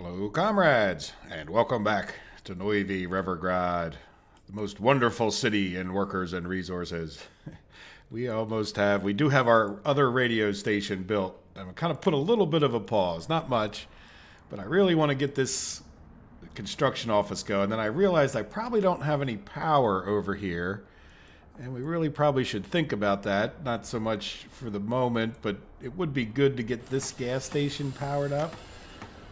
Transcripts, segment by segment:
Hello, comrades, and welcome back to Noivy Revergrad, the most wonderful city in workers and resources. We do have our other radio station built, and we kind of put a little bit of a pause, not much, but I really want to get this construction office going. Then I realized I probably don't have any power over here, and we really probably should think about that, not so much for the moment, but it would be good to get this gas station powered up.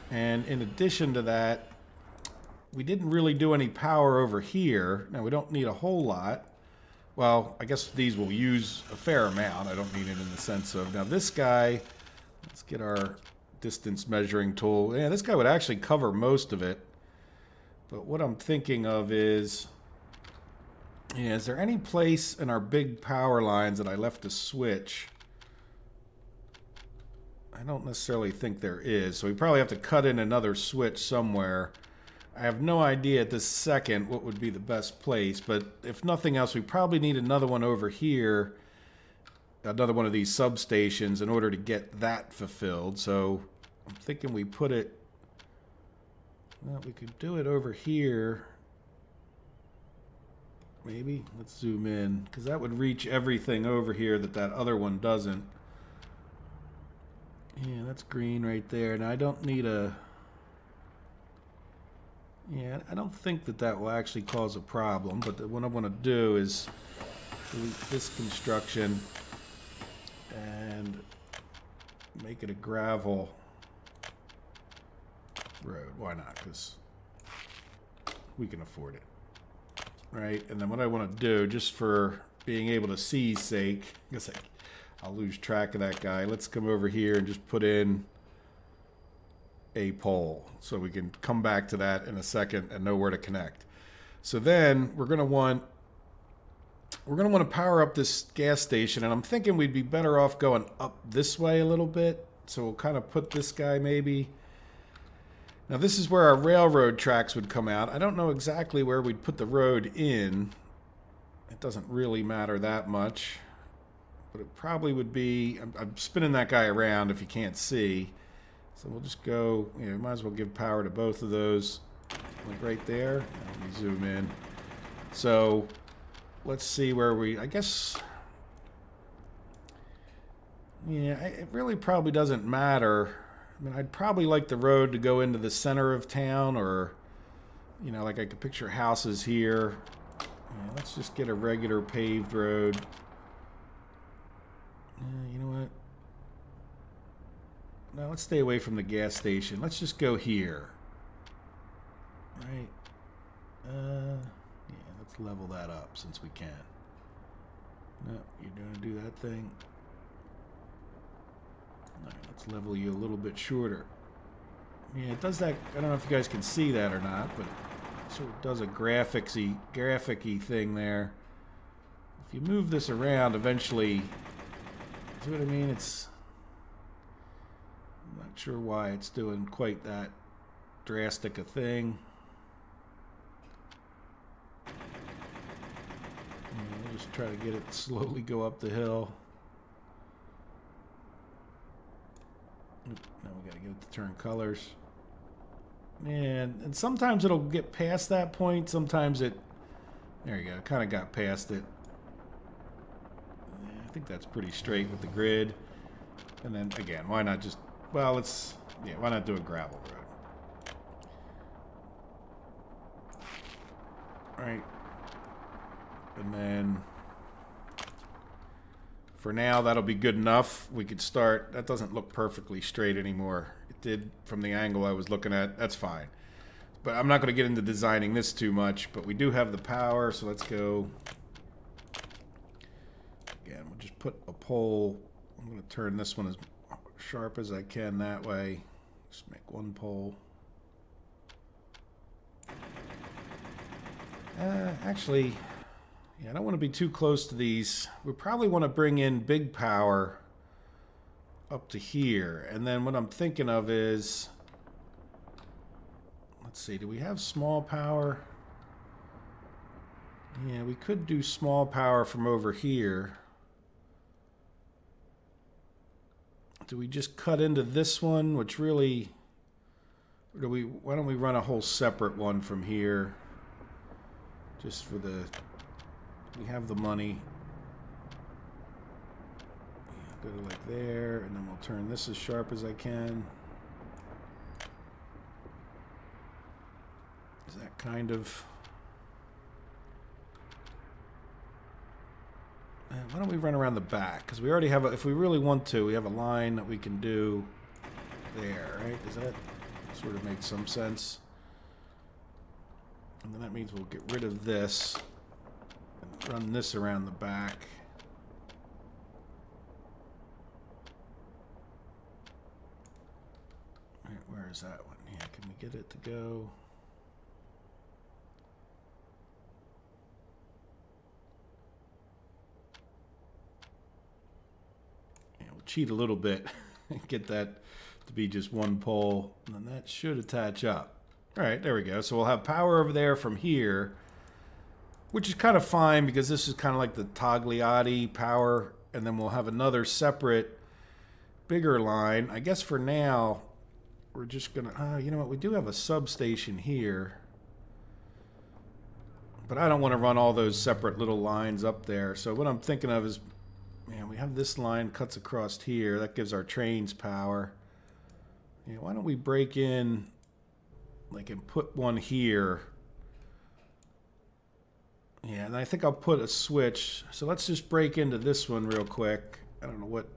And in addition to that, we didn't really do any power over here. Now, we don't need a whole lot. Well, I guess these will use a fair amount. I don't mean it in the sense of... Now, this guy... Let's get our distance measuring tool. Yeah, this guy would actually cover most of it. But what I'm thinking of is... Yeah, is there any place in our big power lines that I left a switch? I don't necessarily think there is, so we probably have to cut in another switch somewhere. I have no idea at this second what would be the best place, but if nothing else, we probably need another one over here, another one of these substations in order to get that fulfilled. So I'm thinking we put it, well, we could do it over here. Maybe. Let's zoom in, because that would reach everything over here that that other one doesn't. Yeah, that's green right there. Now, I don't need a... Yeah, I don't think that that will actually cause a problem, but what I want to do is delete this construction and make it a gravel road. Why not? Because we can afford it. Right? And then what I want to do, just for being able to see's sake, I guess I'll lose track of that guy. Let's come over here and just put in a pole so we can come back to that in a second and know where to connect. So then we're going to want to power up this gas station, and I'm thinking we'd be better off going up this way a little bit. So we'll kind of put this guy maybe. Now this is where our railroad tracks would come out. I don't know exactly where we'd put the road in. It doesn't really matter that much. But it probably would be... I'm spinning that guy around if you can't see. So we'll just go... You know, might as well give power to both of those. Like right there. Let me zoom in. So let's see where we... I guess... Yeah, it really probably doesn't matter. I mean, I'd probably like the road to go into the center of town, or... You know, like I could picture houses here. Yeah, let's just get a regular paved road. You know what? No, let's stay away from the gas station. Let's just go here. Right? Yeah, let's level that up since we can. No, you're going to do that thing. All right, let's level you a little bit shorter. Yeah, it does that. I don't know if you guys can see that or not, but it sort of does a graphic-y thing there. If you move this around, eventually... See what I mean? It's... I'm not sure why it's doing quite that drastic a thing. We'll just try to get it to slowly go up the hill. Now we gotta get it to turn colors. And sometimes it'll get past that point. Sometimes it... There you go. Kind of got past it. I think that's pretty straight with the grid. And then again, why not just, well, let's, yeah, why not do a gravel road? Right. And then for now, that'll be good enough. We could start. That doesn't look perfectly straight anymore. It did from the angle I was looking at. That's fine. But I'm not going to get into designing this too much, but we do have the power, so let's go. Again, we'll just put a pole. I'm going to turn this one as sharp as I can that way. Just make one pole. Actually, yeah, I don't want to be too close to these. We probably want to bring in big power up to here. And then what I'm thinking of is, let's see, do we have small power? Yeah, we could do small power from over here. Do we just cut into this one, which really Or do we, why don't we run a whole separate one from here? Just for the, we have the money. Go to like there, and then we'll turn this as sharp as I can. Is that kind of... why don't we run around the back? Because we already have, if we really want to, we have a line that we can do there, right? Does that sort of make some sense? And then that means we'll get rid of this and run this around the back. Right, where is that one? Yeah, can we get it to go? Cheat a little bit and get that to be just one pole, and then that should attach up. All right, there we go. So we'll have power over there from here, which is kind of fine because this is kind of like the Togliatti power, and then we'll have another separate bigger line. I guess for now we're just gonna you know what, we do have a substation here, but I don't want to run all those separate little lines up there. So what I'm thinking of is, man, we have this line cuts across here. That gives our trains power. Yeah, why don't we break in, like, and put one here? Yeah, and I think I'll put a switch. So let's just break into this one real quick. I don't know what...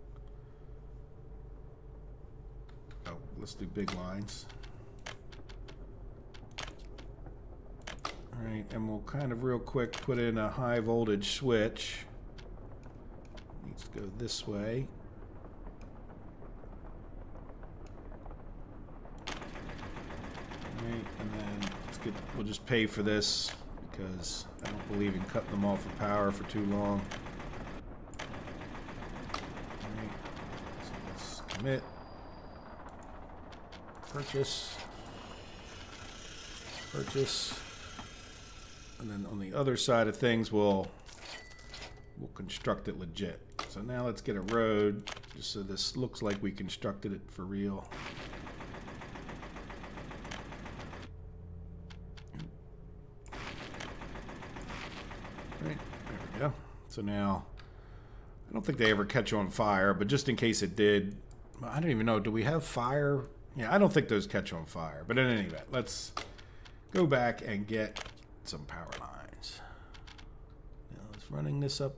Oh, let's do big lines. All right, and we'll kind of real quick put in a high voltage switch. Needs to go this way. Right, and then let's get, we'll just pay for this because I don't believe in cutting them off of power for too long. Right, so let's commit. Purchase. Purchase. And then on the other side of things, we'll construct it legit. So now let's get a road, just so this looks like we constructed it for real. Right, there we go. So now, I don't think they ever catch on fire, but just in case it did, I don't even know, do we have fire? Yeah, I don't think those catch on fire, but in any event, let's go back and get some power lines. Now let's running this up.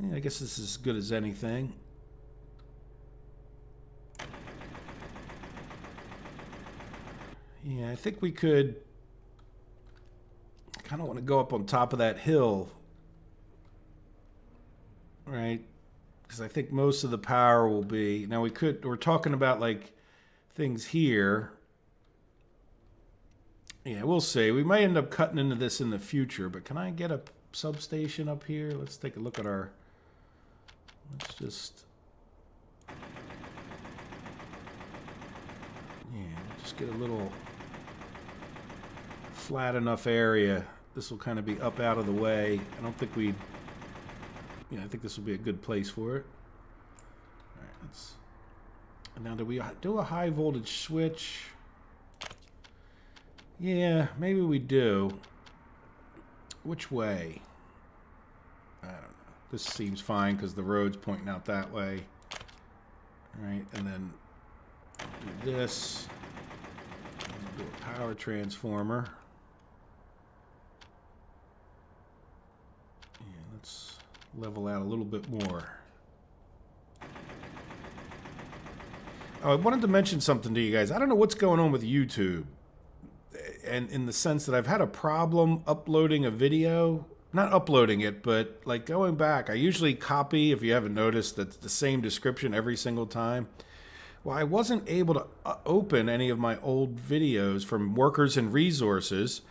Yeah, I guess this is as good as anything. Yeah, I think we could... I kind of want to go up on top of that hill. Right? Because I think most of the power will be... Now we could... We're talking about like things here. Yeah, we'll see. We might end up cutting into this in the future, but can I get a substation up here? Let's take a look at our... Let's just... Yeah, just get a little flat enough area. This will kind of be up out of the way. I don't think we'd... Yeah, I think this will be a good place for it. All right, let's... And now do we do a high voltage switch? Yeah, maybe we do. Which way? I don't know. This seems fine because the road's pointing out that way. All right, and then do this. Do a power transformer. Yeah, let's level out a little bit more. Oh, I wanted to mention something to you guys. I don't know what's going on with YouTube. And in the sense that I've had a problem uploading a video. Not uploading it, but like going back. I usually copy, if you haven't noticed, that's the same description every single time. Well, I wasn't able to open any of my old videos from Workers and Resources.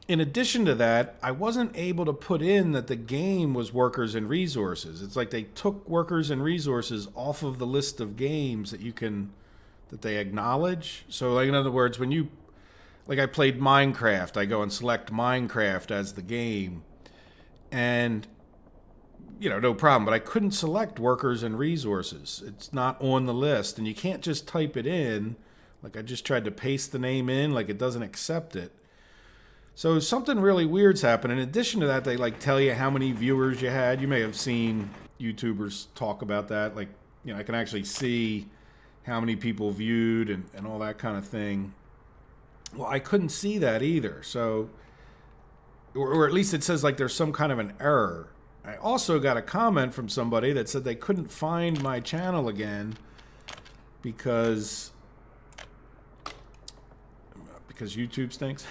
In addition to that, I wasn't able to put in that the game was Workers and Resources. It's like they took Workers and Resources off of the list of games that you can, that they acknowledge. So like in other words, when you, like I played Minecraft, I go and select Minecraft as the game. And, you know, no problem. But I couldn't select Workers and Resources. It's not on the list. And you can't just type it in Like I just tried to paste the name in, like it doesn't accept it. So something really weird's happened. In addition to that, they like tell you how many viewers you had. You may have seen YouTubers talk about that. Like, you know, I can actually see how many people viewed and all that kind of thing. Well, I couldn't see that either. So, or at least it says like there's some kind of an error. I also got a comment from somebody that said they couldn't find my channel again because YouTube stinks.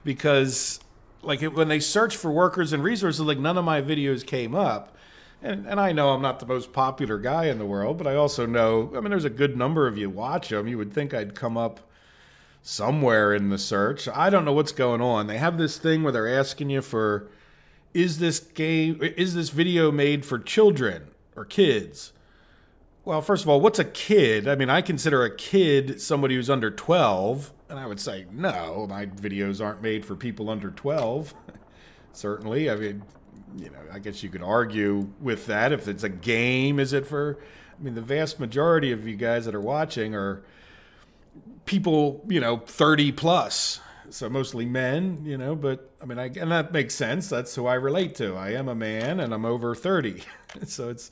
Because like when they search for workers and resources, like none of my videos came up. And I know I'm not the most popular guy in the world, but I also know, I mean, there's a good number of you watch them. You would think I'd come up somewhere in the search. I don't know what's going on. They have this thing where they're asking you for, is this video made for children or kids? Well, first of all, what's a kid? I mean, I consider a kid somebody who's under 12. And I would say, no, my videos aren't made for people under 12. Certainly. I mean, you know, I guess you could argue with that. If it's a game, is it for... I mean, the vast majority of you guys that are watching are people, you know, 30 plus. So mostly men, you know, but I mean, and that makes sense. That's who I relate to. I am a man and I'm over 30. So it's,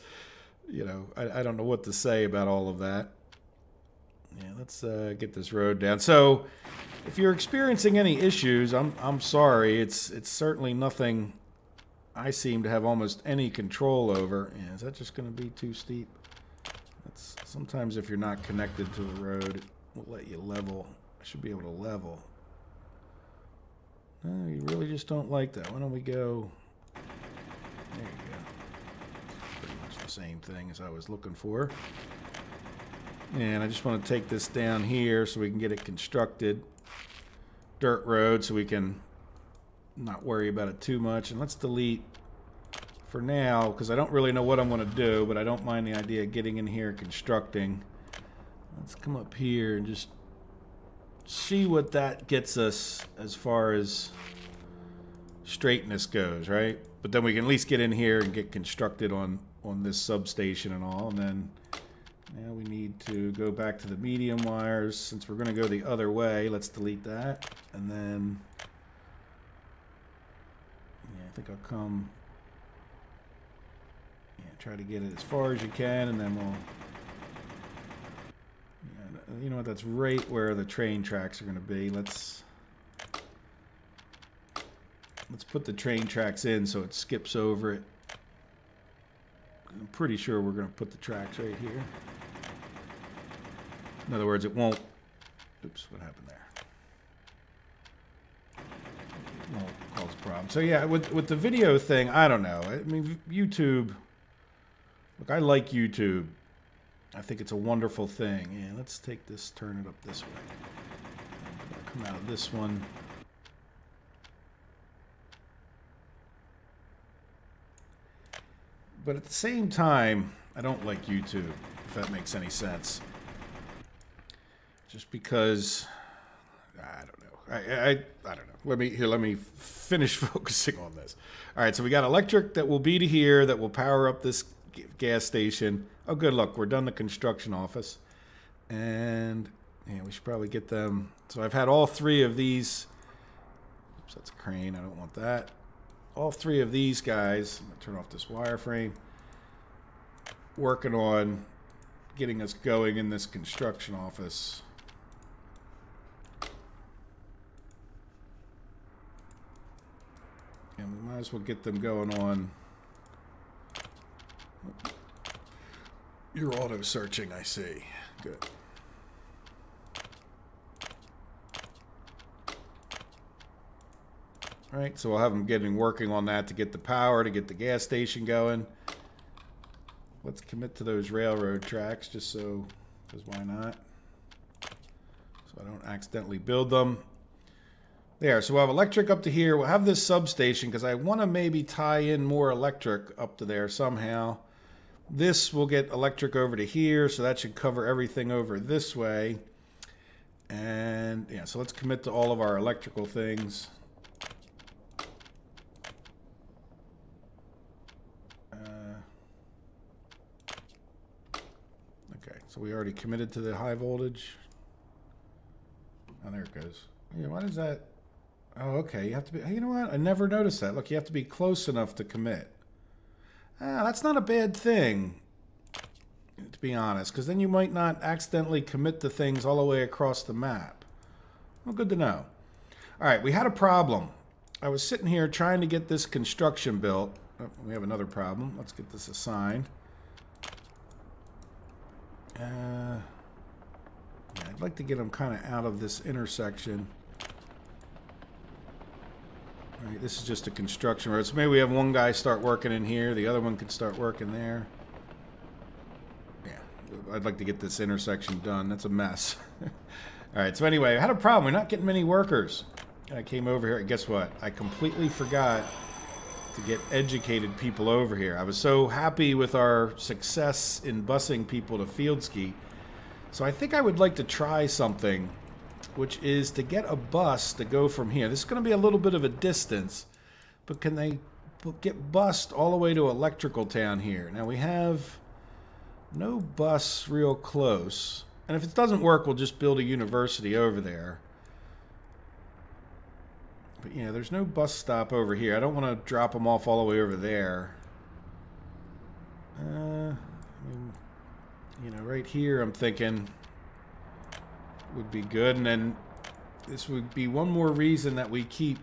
you know, I don't know what to say about all of that. Yeah, let's get this road down. So, if you're experiencing any issues, I'm sorry. It's certainly nothing I seem to have almost any control over. Yeah, is that just going to be too steep? Sometimes if you're not connected to the road, it will let you level. I should be able to level. No, you really just don't like that. Why don't we go... There you go. Pretty much the same thing as I was looking for. And I just want to take this down here so we can get it constructed. Dirt road so we can not worry about it too much. And let's delete for now because I don't really know what I'm going to do, but I don't mind the idea of getting in here and constructing. Let's come up here and just see what that gets us as far as straightness goes, right? But then we can at least get in here and get constructed on this substation and all, and then now we need to go back to the medium wires. Since we're going to go the other way, let's delete that. And then, yeah, I think I'll come, yeah, try to get it as far as you can, and then we'll, yeah, you know what, that's right where the train tracks are going to be. Let's put the train tracks in so it skips over it. I'm pretty sure we're going to put the tracks right here. In other words, it won't... Oops, what happened there? It won't cause a problem. So yeah, with the video thing, I don't know. I mean, YouTube... Look, I like YouTube. I think it's a wonderful thing. Yeah, let's take this, turn it up this way. Come out of this one. But at the same time, I don't like YouTube, if that makes any sense. Just because, I don't know. I don't know. Let me finish focusing on this. All right, so we got electric that will be to here that will power up this gas station. Oh, good luck. We're done the construction office. And yeah, we should probably get them. So I've had all three of these. Oops, that's a crane. I don't want that. All three of these guys. I'm going to turn off this wireframe. Working on getting us going in this construction office. And we might as well get them going on. You're auto searching, I see. Good. All right, so we'll have them working on that to get the power, to get the gas station going. Let's commit to those railroad tracks just so, because why not? So I don't accidentally build them. There, so we'll have electric up to here. We'll have this substation because I want to maybe tie in more electric up to there somehow. This will get electric over to here, so that should cover everything over this way. And yeah, so let's commit to all of our electrical things. Okay, so we already committed to the high voltage. Oh, there it goes. Yeah, what is that? Oh, okay. You have to be... You know what? I never noticed that. Look, you have to be close enough to commit. That's not a bad thing, to be honest, because then you might not accidentally commit to things all the way across the map. Well, good to know. All right, we had a problem. I was sitting here trying to get this construction built. Oh, we have another problem. Let's get this assigned. Yeah, I'd like to get them kind of out of this intersection. All right, this is just a construction road. So maybe we have one guy start working in here. The other one can start working there. Yeah, I'd like to get this intersection done. That's a mess. All right, so anyway, I had a problem. We're not getting many workers. I came over here, and guess what? I completely forgot to get educated people over here. I was so happy with our success in busing people to field ski. So I think I would like to try something, which is to get a bus to go from here. This is going to be a little bit of a distance, but can they get bused all the way to Electrical Town here? Now we have no bus real close. And if it doesn't work, we'll just build a university over there. But yeah, there's no bus stop over here. I don't want to drop them off all the way over there. I mean, you know, right here I'm thinking would be good. And then this would be one more reason that we keep...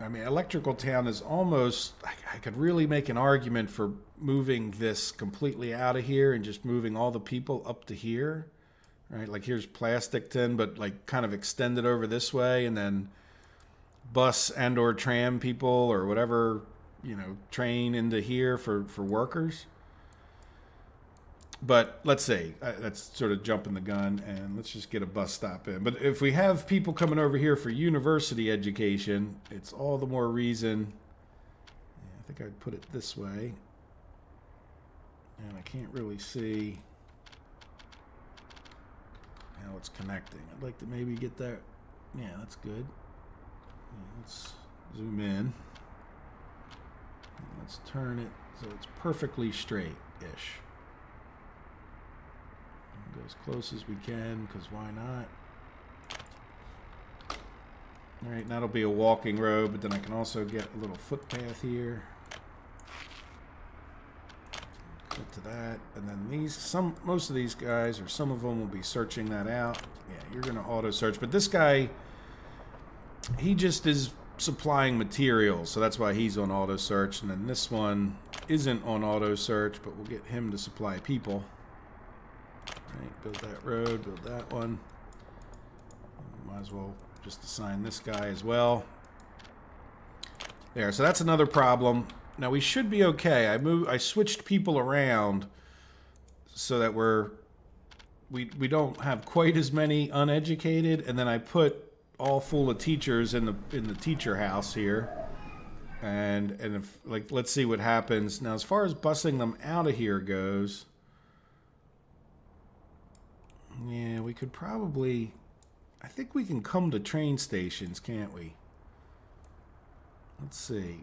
I mean, Electrical Town is almost... I could really make an argument for moving this completely out of here and just moving all the people up to here. Right, like here's Plasticton, but like kind of extended over this way, and then bus and or tram people or whatever, you know, train into here for workers. But let's see, that's sort of jumping the gun, and let's just get a bus stop in. But if we have people coming over here for university education, it's all the more reason. Yeah, I think I'd put it this way, and I can't really see how it's connecting. I'd like to maybe get that. Yeah, that's good. Yeah, let's zoom in. Let's turn it so it's perfectly straight-ish. Go as close as we can, because why not? Alright, that'll be a walking road, but then I can also get a little footpath here. Get to that, and then these, most of these guys, or some of them, will be searching that out. Yeah, you're going to auto search, but this guy, he just is supplying materials, so that's why he's on auto search. And then this one isn't on auto search, but we'll get him to supply people. Right, build that road, build that one. Might as well just assign this guy as well. There, so that's another problem. Now we should be okay. I switched people around so that we don't have quite as many uneducated, and then I put all full of teachers in the teacher house here. And if, like, let's see what happens. Now as far as busing them out of here goes, yeah, we could probably, I think we can come to train stations, can't we? Let's see.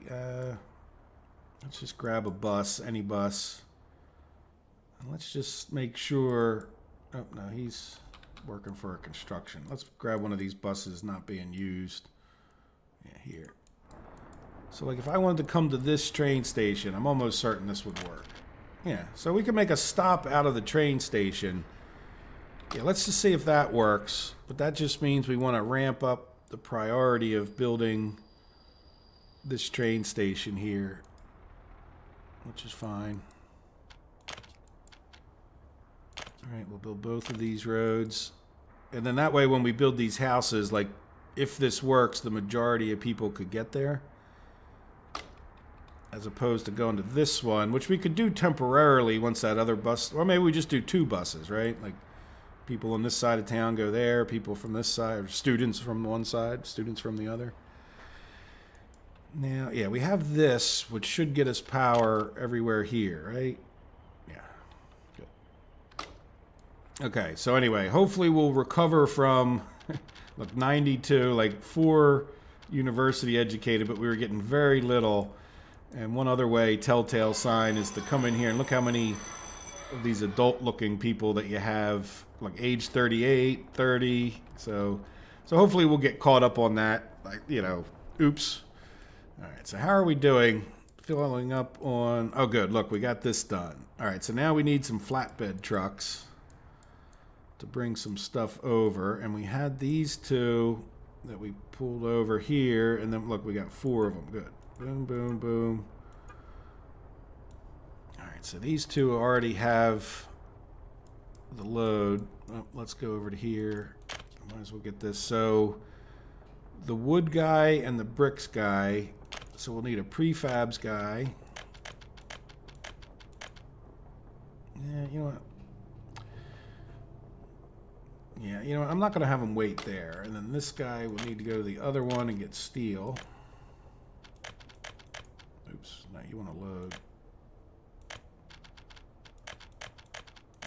Let's just grab a bus, any bus. And let's just make sure... Oh, no, he's working for a construction. Let's grab one of these buses not being used. Yeah, here. So, like, if I wanted to come to this train station, I'm almost certain this would work. Yeah, so we can make a stop out of the train station. Yeah, let's just see if that works. But that just means we want to ramp up the priority of building this train station here, which is fine. All right, we'll build both of these roads. And then that way when we build these houses, like, if this works, the majority of people could get there. As opposed to going to this one, which we could do temporarily once that other bus... Or maybe we just do two buses, right? Like, people on this side of town go there, people from this side, or students from one side, students from the other. Now, yeah, we have this, which should get us power everywhere here, right? Yeah. Good. Okay, so anyway, hopefully we'll recover from, look, 92, like 4 university educated, but we were getting very little. And one other way, telltale sign, is to come in here and look how many of these adult-looking people that you have like age 38, 30. So hopefully we'll get caught up on that. Like, you know, oops. All right, so how are we doing? Filling up on, oh good, look, we got this done. All right, so now we need some flatbed trucks to bring some stuff over. And we had these two that we pulled over here. And then look, we got 4 of them. Good. Boom, boom, boom. All right, so these two already have the load. Oh, let's go over to here. Might as well get this. So the wood guy and the bricks guy. So we'll need a prefabs guy. Yeah, you know what? Yeah, you know what? I'm not going to have him wait there. And then this guy will need to go to the other one and get steel. Oops, now you want to load.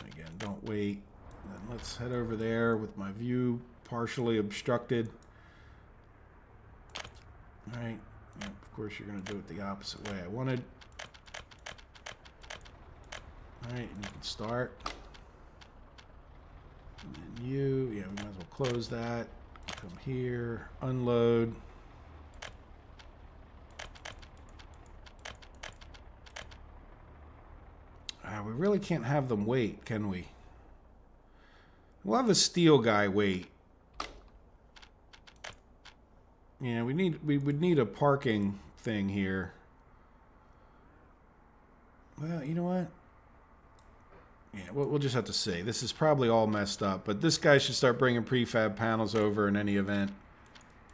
Again, don't wait. And then let's head over there with my view partially obstructed. All right. Yep, of course, you're going to do it the opposite way I wanted. All right, and you can start. And then you, yeah, we might as well close that. Come here, unload. We really can't have them wait, can we? We'll have a steel guy wait. Yeah, we would need a parking thing here. Well, you know what? Yeah, we'll just have to see. This is probably all messed up, but this guy should start bringing prefab panels over in any event.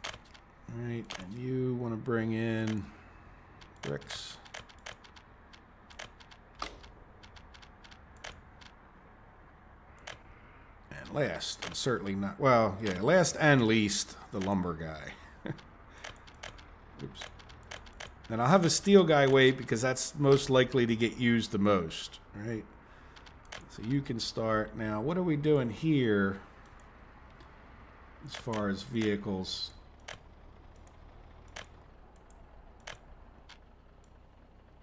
All right, and you want to bring in bricks. And last, and certainly not, well, yeah, last and least, the lumber guy. Oops. And I'll have a steel guy wait because that's most likely to get used the most, right? So you can start. Now, what are we doing here as far as vehicles?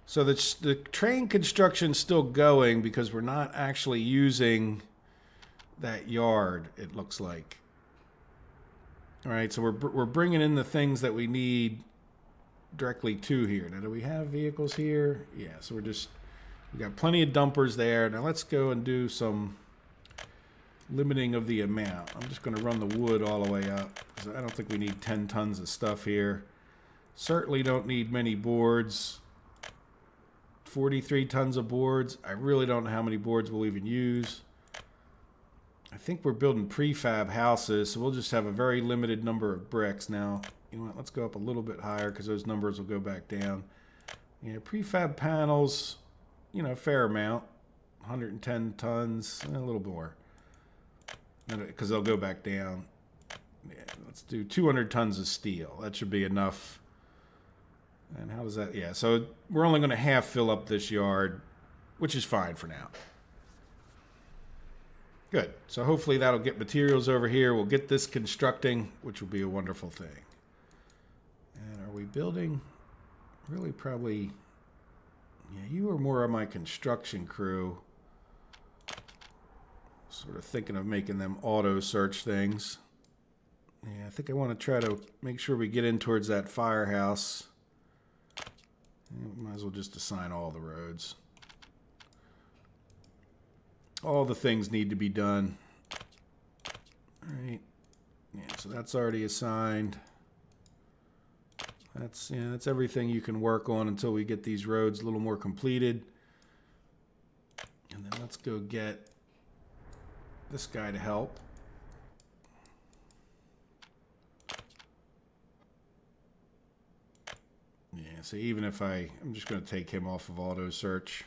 So the train construction's still going because we're not actually using that yard, it looks like. All right, so we're bringing in the things that we need directly to here. Now, do we have vehicles here? Yeah, so we got plenty of dumpers there. Now let's go and do some limiting of the amount. I'm just going to run the wood all the way up because I don't think we need 10 tons of stuff here. Certainly don't need many boards. 43 tons of boards. I really don't know how many boards we'll even use. I think we're building prefab houses, so we'll just have a very limited number of bricks. Now, you know what, let's go up a little bit higher because those numbers will go back down. Yeah, prefab panels, you know, fair amount. 110 tons, a little more. Because they'll go back down. Yeah, let's do 200 tons of steel. That should be enough. And how does that, yeah, so we're only going to half fill up this yard, which is fine for now. Good. So hopefully that'll get materials over here. We'll get this constructing, which will be a wonderful thing. And are we building? Really probably, yeah, you are more on my construction crew. Sort of thinking of making them auto search things. Yeah, I think I want to try to make sure we get in towards that firehouse. Might as well just assign all the roads. All the things need to be done. All right. Yeah, so that's already assigned. That's, yeah, that's everything you can work on until we get these roads a little more completed. And then let's go get this guy to help. Yeah, so even if I'm just going to take him off of auto search.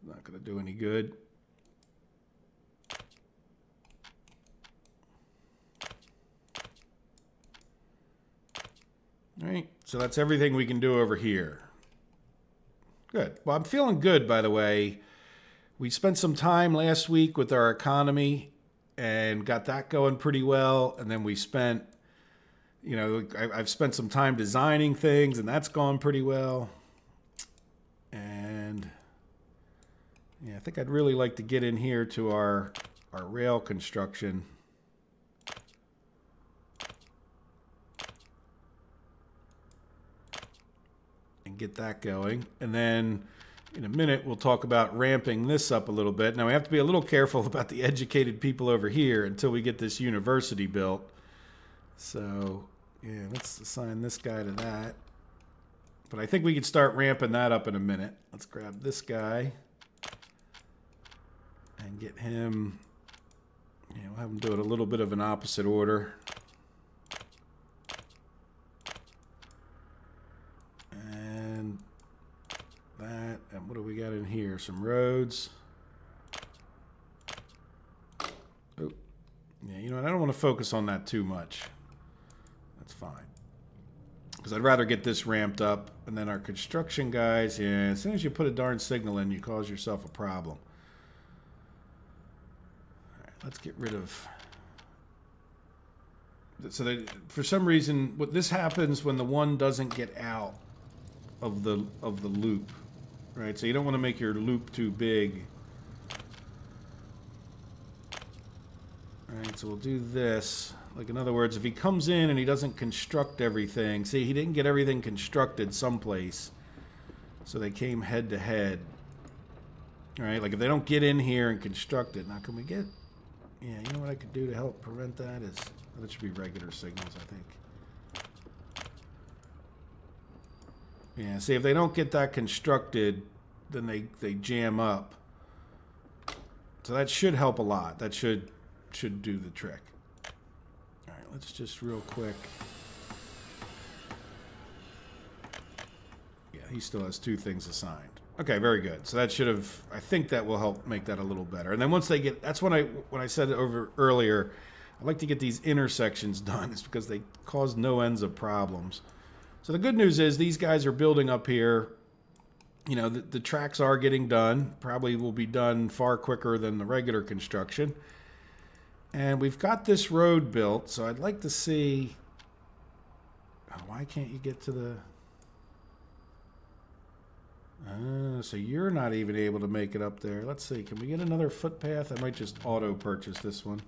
Not going to do any good. All right, so that's everything we can do over here. Good. Well, I'm feeling good, by the way. We spent some time last week with our economy and got that going pretty well. And then we spent, you know, I've spent some time designing things, and that's gone pretty well. And Yeah, I think I'd really like to get in here to our rail construction. And get that going. And then in a minute, we'll talk about ramping this up a little bit. Now, we have to be a little careful about the educated people over here until we get this university built. So, yeah, let's assign this guy to that. But I think we can start ramping that up in a minute. Let's grab this guy and get him. Yeah, we'll have him do it a little bit of an opposite order. And that. And what do we got in here? Some roads. Oh, yeah, you know what? I don't want to focus on that too much. That's fine. Because I'd rather get this ramped up. And then our construction guys, yeah, as soon as you put a darn signal in, you cause yourself a problem. All right, let's get rid of... So that, for some reason, what this happens when the one doesn't get out of the loop, right? So you don't want to make your loop too big. All right, so we'll do this. Like, in other words, if he comes in and he doesn't construct everything, see, he didn't get everything constructed someplace, so they came head to head. All right, like if they don't get in here and construct it, now can we get, yeah, you know what I could do to help prevent that is, that should be regular signals, I think. Yeah, see, if they don't get that constructed, then they jam up. So that should help a lot. That should do the trick. All right, let's just real quick. Yeah, he still has 2 things assigned. Okay, very good. So that should have, I think that will help make that a little better. And then once they get, that's when I said it over earlier, I like to get these intersections done. It's because they cause no ends of problems. So the good news is these guys are building up here. You know, the tracks are getting done. Probably will be done far quicker than the regular construction. And we've got this road built, so I'd like to see... Oh, why can't you get to the... So you're not even able to make it up there. Let's see, can we get another footpath? I might just auto-purchase this one.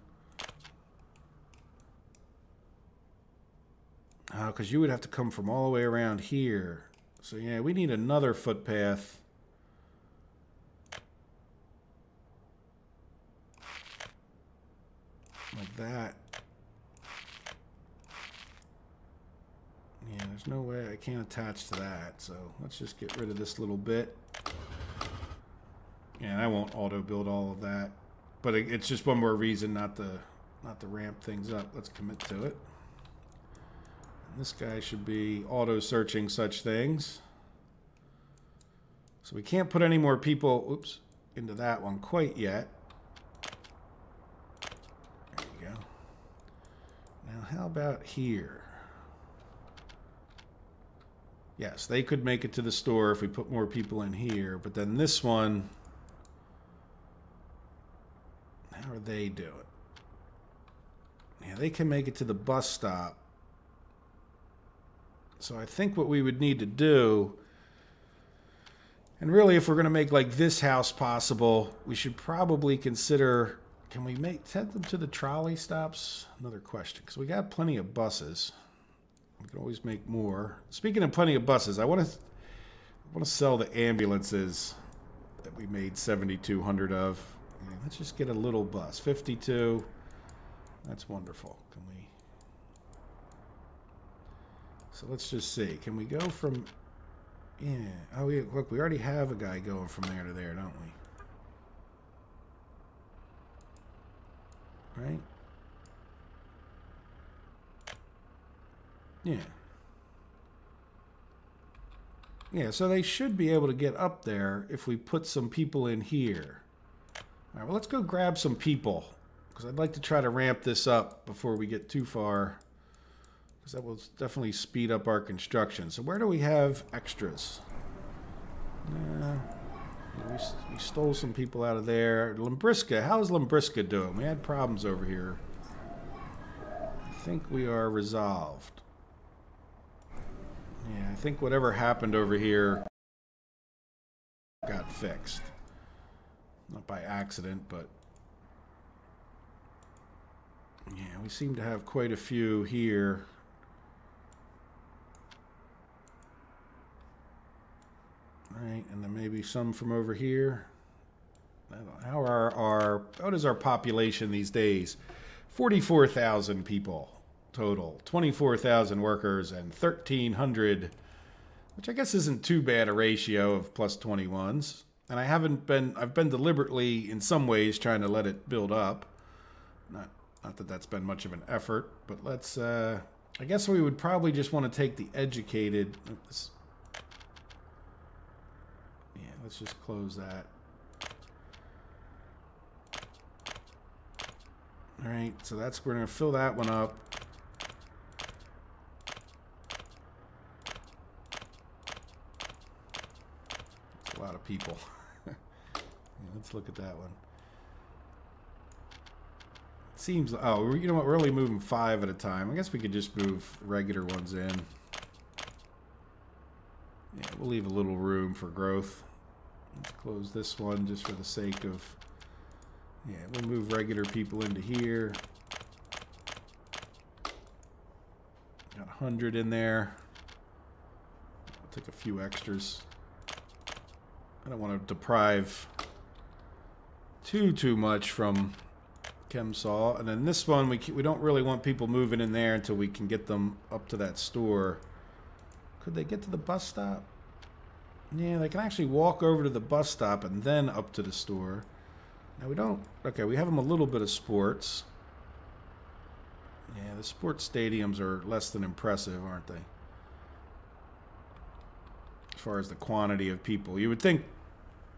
Oh, because you would have to come from all the way around here. So yeah, we need another footpath. Like that. Yeah, there's no way I can't attach to that. So let's just get rid of this little bit. Yeah, I won't auto build all of that. But it's just one more reason not to ramp things up. Let's commit to it. And this guy should be auto searching such things. So we can't put any more people, oops, into that one quite yet. There you go. Now how about here? Yes, they could make it to the store if we put more people in here, but then this one, how are they doing? Yeah, they can make it to the bus stop. So I think what we would need to do, and really if we're going to make like this house possible, we should probably consider, can we send them to the trolley stops? Another question, because we got plenty of buses. We can always make more. Speaking of plenty of buses, I want to sell the ambulances that we made 7,200 of. Yeah, let's just get a little bus. 52. That's wonderful. Can we? So let's just see. Can we go from? Yeah. Oh, yeah. Look, we already have a guy going from there to there, don't we? Right. Yeah. Yeah, so they should be able to get up there if we put some people in here. All right, well, let's go grab some people, because I'd like to try to ramp this up before we get too far, because that will definitely speed up our construction. So where do we have extras? We stole some people out of there. Limbriska, how's Limbriska doing? We had problems over here. I think we are resolved. Yeah, I think whatever happened over here got fixed. Not by accident, but yeah, we seem to have quite a few here. Right, and then maybe some from over here. What is our population these days? 44,000 people total, 24,000 workers, and 1,300, which I guess isn't too bad a ratio of plus 21s. And I've been deliberately in some ways trying to let it build up. Not that that's been much of an effort, but let's, I guess we would probably just want to take the educated. Yeah, let's just close that. All right, so we're going to fill that one up. That's a lot of people. Yeah, let's look at that one. It seems, oh, you know what, we're only moving 5 at a time. I guess we could just move regular ones in. Yeah, we'll leave a little room for growth. Let's close this one just for the sake of... Yeah, we'll move regular people into here. Got 100 in there. I'll take a few extras. I don't want to deprive too much from ChemSol. And then this one, we don't really want people moving in there until we can get them up to that store. Could they get to the bus stop? Yeah, they can actually walk over to the bus stop and then up to the store. Now we don't... Okay, we have them a little bit of sports. Yeah, the sports stadiums are less than impressive, aren't they? As far as the quantity of people. You would think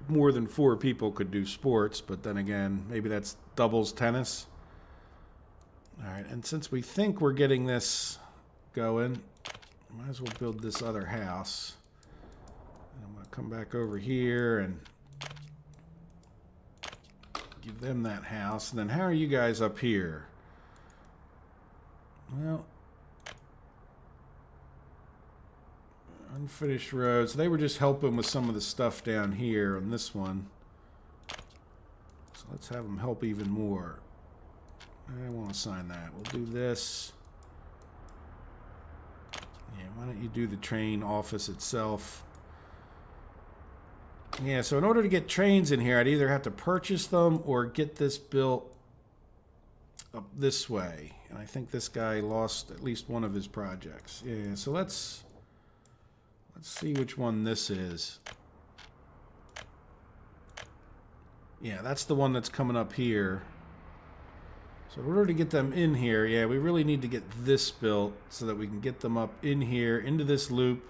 more than 4 people could do sports, but then again, maybe that's doubles tennis. All right, and since we think we're getting this going, might as well build this other house. And I'm going to come back over here and give them that house. And then how are you guys up here? Well, unfinished roads. They were just helping with some of the stuff down here on this one. So let's have them help even more. I won't assign that. We'll do this. Yeah, why don't you do the train office itself? Yeah, so in order to get trains in here, I'd either have to purchase them or get this built up this way. And I think this guy lost at least one of his projects. Yeah, so let's see which one this is. Yeah, that's the one that's coming up here. So in order to get them in here, yeah, we really need to get this built so that we can get them up in here, into this loop.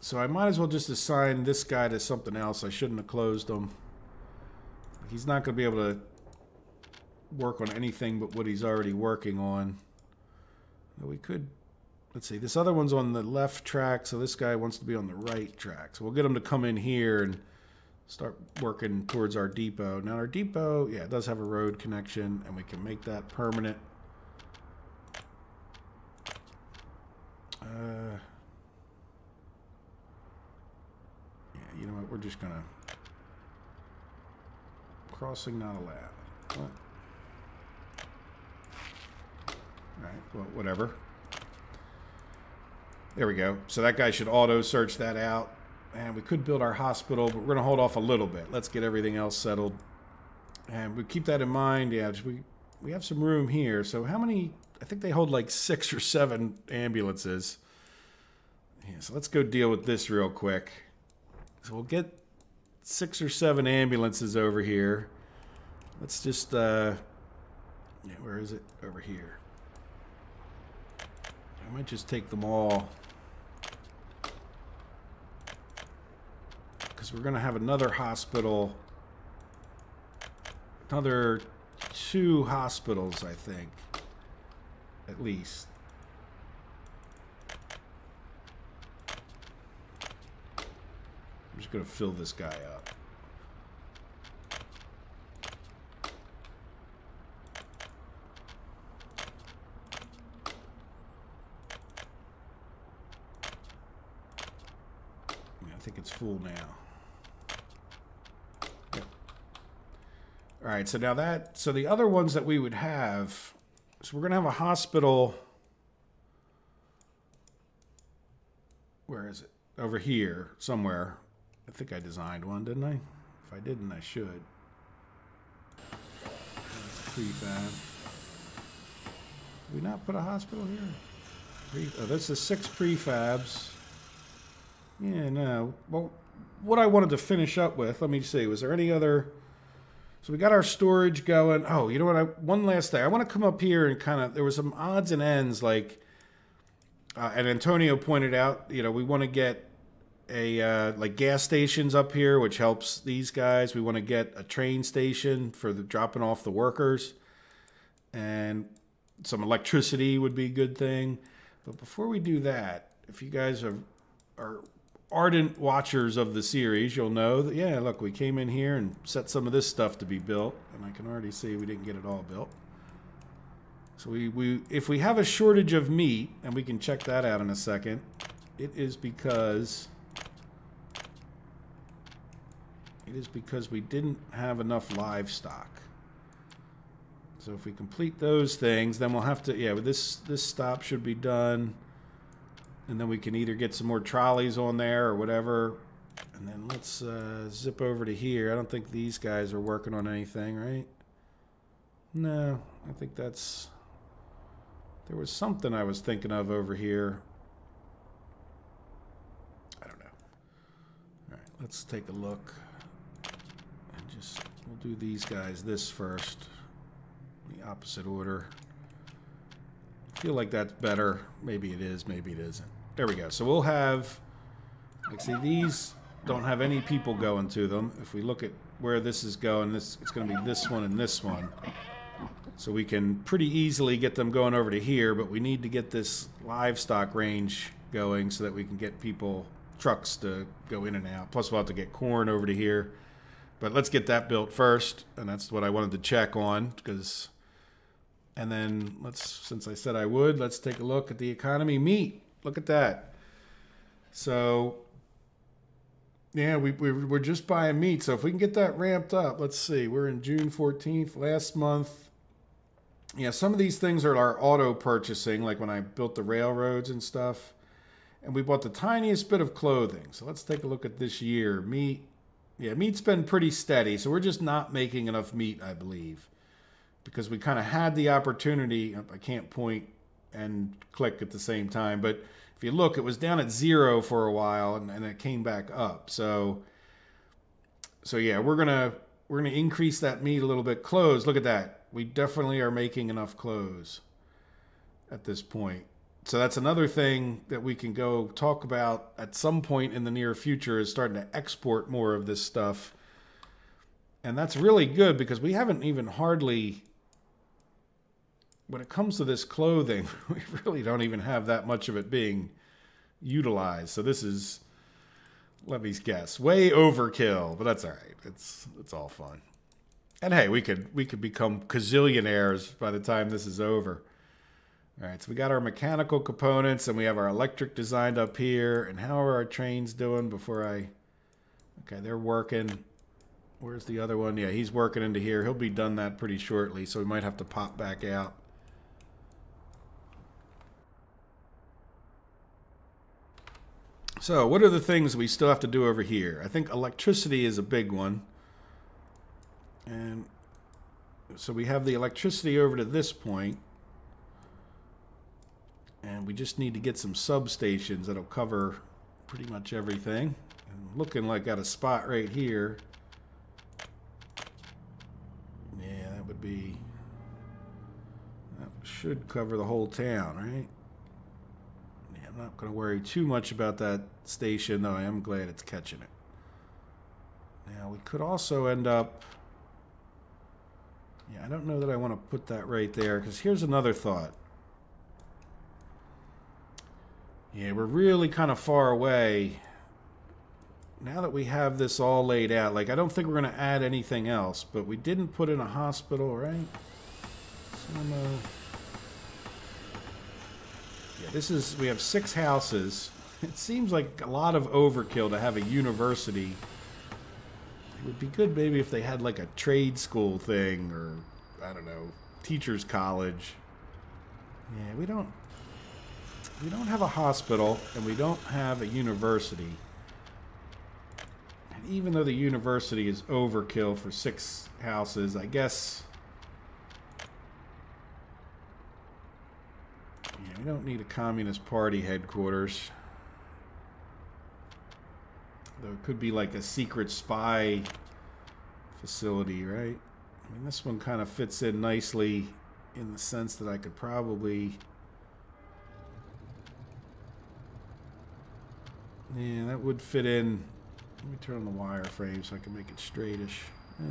So I might as well just assign this guy to something else. I shouldn't have closed him. He's not going to be able to work on anything but what he's already working on. We could, let's see, this other one's on the left track, so this guy wants to be on the right track. So we'll get him to come in here and start working towards our depot. Now our depot, yeah, it does have a road connection, and we can make that permanent. You know what, we're just gonna... Crossing not allowed. What? Alright, well, whatever. There we go. So that guy should auto-search that out. And we could build our hospital, but we're gonna hold off a little bit. Let's get everything else settled. And we keep that in mind. Yeah, we have some room here. So how many... I think they hold like 6 or 7 ambulances. Yeah, so let's go deal with this real quick. So we'll get 6 or 7 ambulances over here. Let's just, yeah, where is it? Over here. I might just take them all. Because we're going to have another hospital. Another 2 hospitals, I think. At least. I'm just going to fill this guy up. Yeah, I think it's full now. All right, so now so the other ones that we would have, so we're going to have a hospital. Where is it? Over here, somewhere. I think I designed one, didn't I? If I didn't, I should. Prefab. Did we not put a hospital here? Oh, this is 6 prefabs. Yeah, no. Well, what I wanted to finish up with, let me see, was there any other... So we got our storage going. Oh, you know what? One last thing. I want to come up here and kind of... There was some odds and ends, like... and Antonio pointed out, you know, we want to get like gas stations up here, which helps these guys. We want to get a train station for the dropping off the workers. And some electricity would be a good thing. But before we do that, if you guys are ardent watchers of the series, you'll know that, yeah, look, we came in here and set some of this stuff to be built. And I can already see we didn't get it all built. So if we have a shortage of meat, and we can check that out in a second, it is because we didn't have enough livestock. So if we complete those things, then we'll have to, yeah, this stop should be done. And then we can either get some more trolleys on there or whatever. And then let's zip over to here. I don't think these guys are working on anything, right? No, I think that's... There was something I was thinking of over here. I don't know. All right, let's take a look. And just, we'll do these guys this first. The opposite order. I feel like that's better. Maybe it is, maybe it isn't. There we go. So we'll have, like, see, these don't have any people going to them. If we look at where this is going, it's going to be this one and this one. So we can pretty easily get them going over to here, but we need to get this livestock range going so that we can get trucks to go in and out. Plus we'll have to get corn over to here. But let's get that built first, and that's what I wanted to check on, because... And then since I said I would, let's take a look at the economy meat. Look at that. So, yeah, we're just buying meat. So if we can get that ramped up, let's see. We're in June 14th, last month. Yeah, some of these things are our auto purchasing, like when I built the railroads and stuff. And we bought the tiniest bit of clothing. So let's take a look at this year. Meat. Yeah, meat's been pretty steady. So we're just not making enough meat, I believe. Because we kind of had the opportunity. I can't point and click at the same time. But if you look, it was down at 0 for a while, and it came back up. So yeah, we're gonna increase that meat a little bit. Clothes, look at that. We definitely are making enough clothes at this point. So that's another thing that we can go talk about at some point in the near future, is starting to export more of this stuff. And that's really good, because we haven't even hardly, when it comes to this clothing, we really don't even have that much of it being utilized. So this is, let me guess, way overkill, but that's all right. It's all fun. And hey, we could become gazillionaires by the time this is over. All right, so we got our mechanical components, and we have our electric designed up here. And how are our trains doing before I... Okay, they're working. Where's the other one? Yeah, he's working into here. He'll be done that pretty shortly, so we might have to pop back out. So what are the things we still have to do over here? I think electricity is a big one. And so we have the electricity over to this point. And we just need to get some substations that'll cover pretty much everything. And looking like got a spot right here. Yeah, that should cover the whole town, right? Yeah, I'm not going to worry too much about that station, though I am glad it's catching it. Now, we could also end up... Yeah, I don't know that I want to put that right there, because here's another thought. Yeah, we're really kind of far away. Now that we have this all laid out, like, I don't think we're going to add anything else, but we didn't put in a hospital, right? Yeah, we have 6 houses. It seems like a lot of overkill to have a university It would be good maybe if they had like a trade school thing, or I don't know, teachers college. Yeah, we don't have a hospital, and we don't have a university. And even though the university is overkill for 6 houses, I guess we don't need a Communist Party headquarters. Though it could be like a secret spy facility, right? I mean, this one kind of fits in nicely in the sense that I could probably... Yeah, that would fit in. Let me turn on the wireframe so I can make it straightish.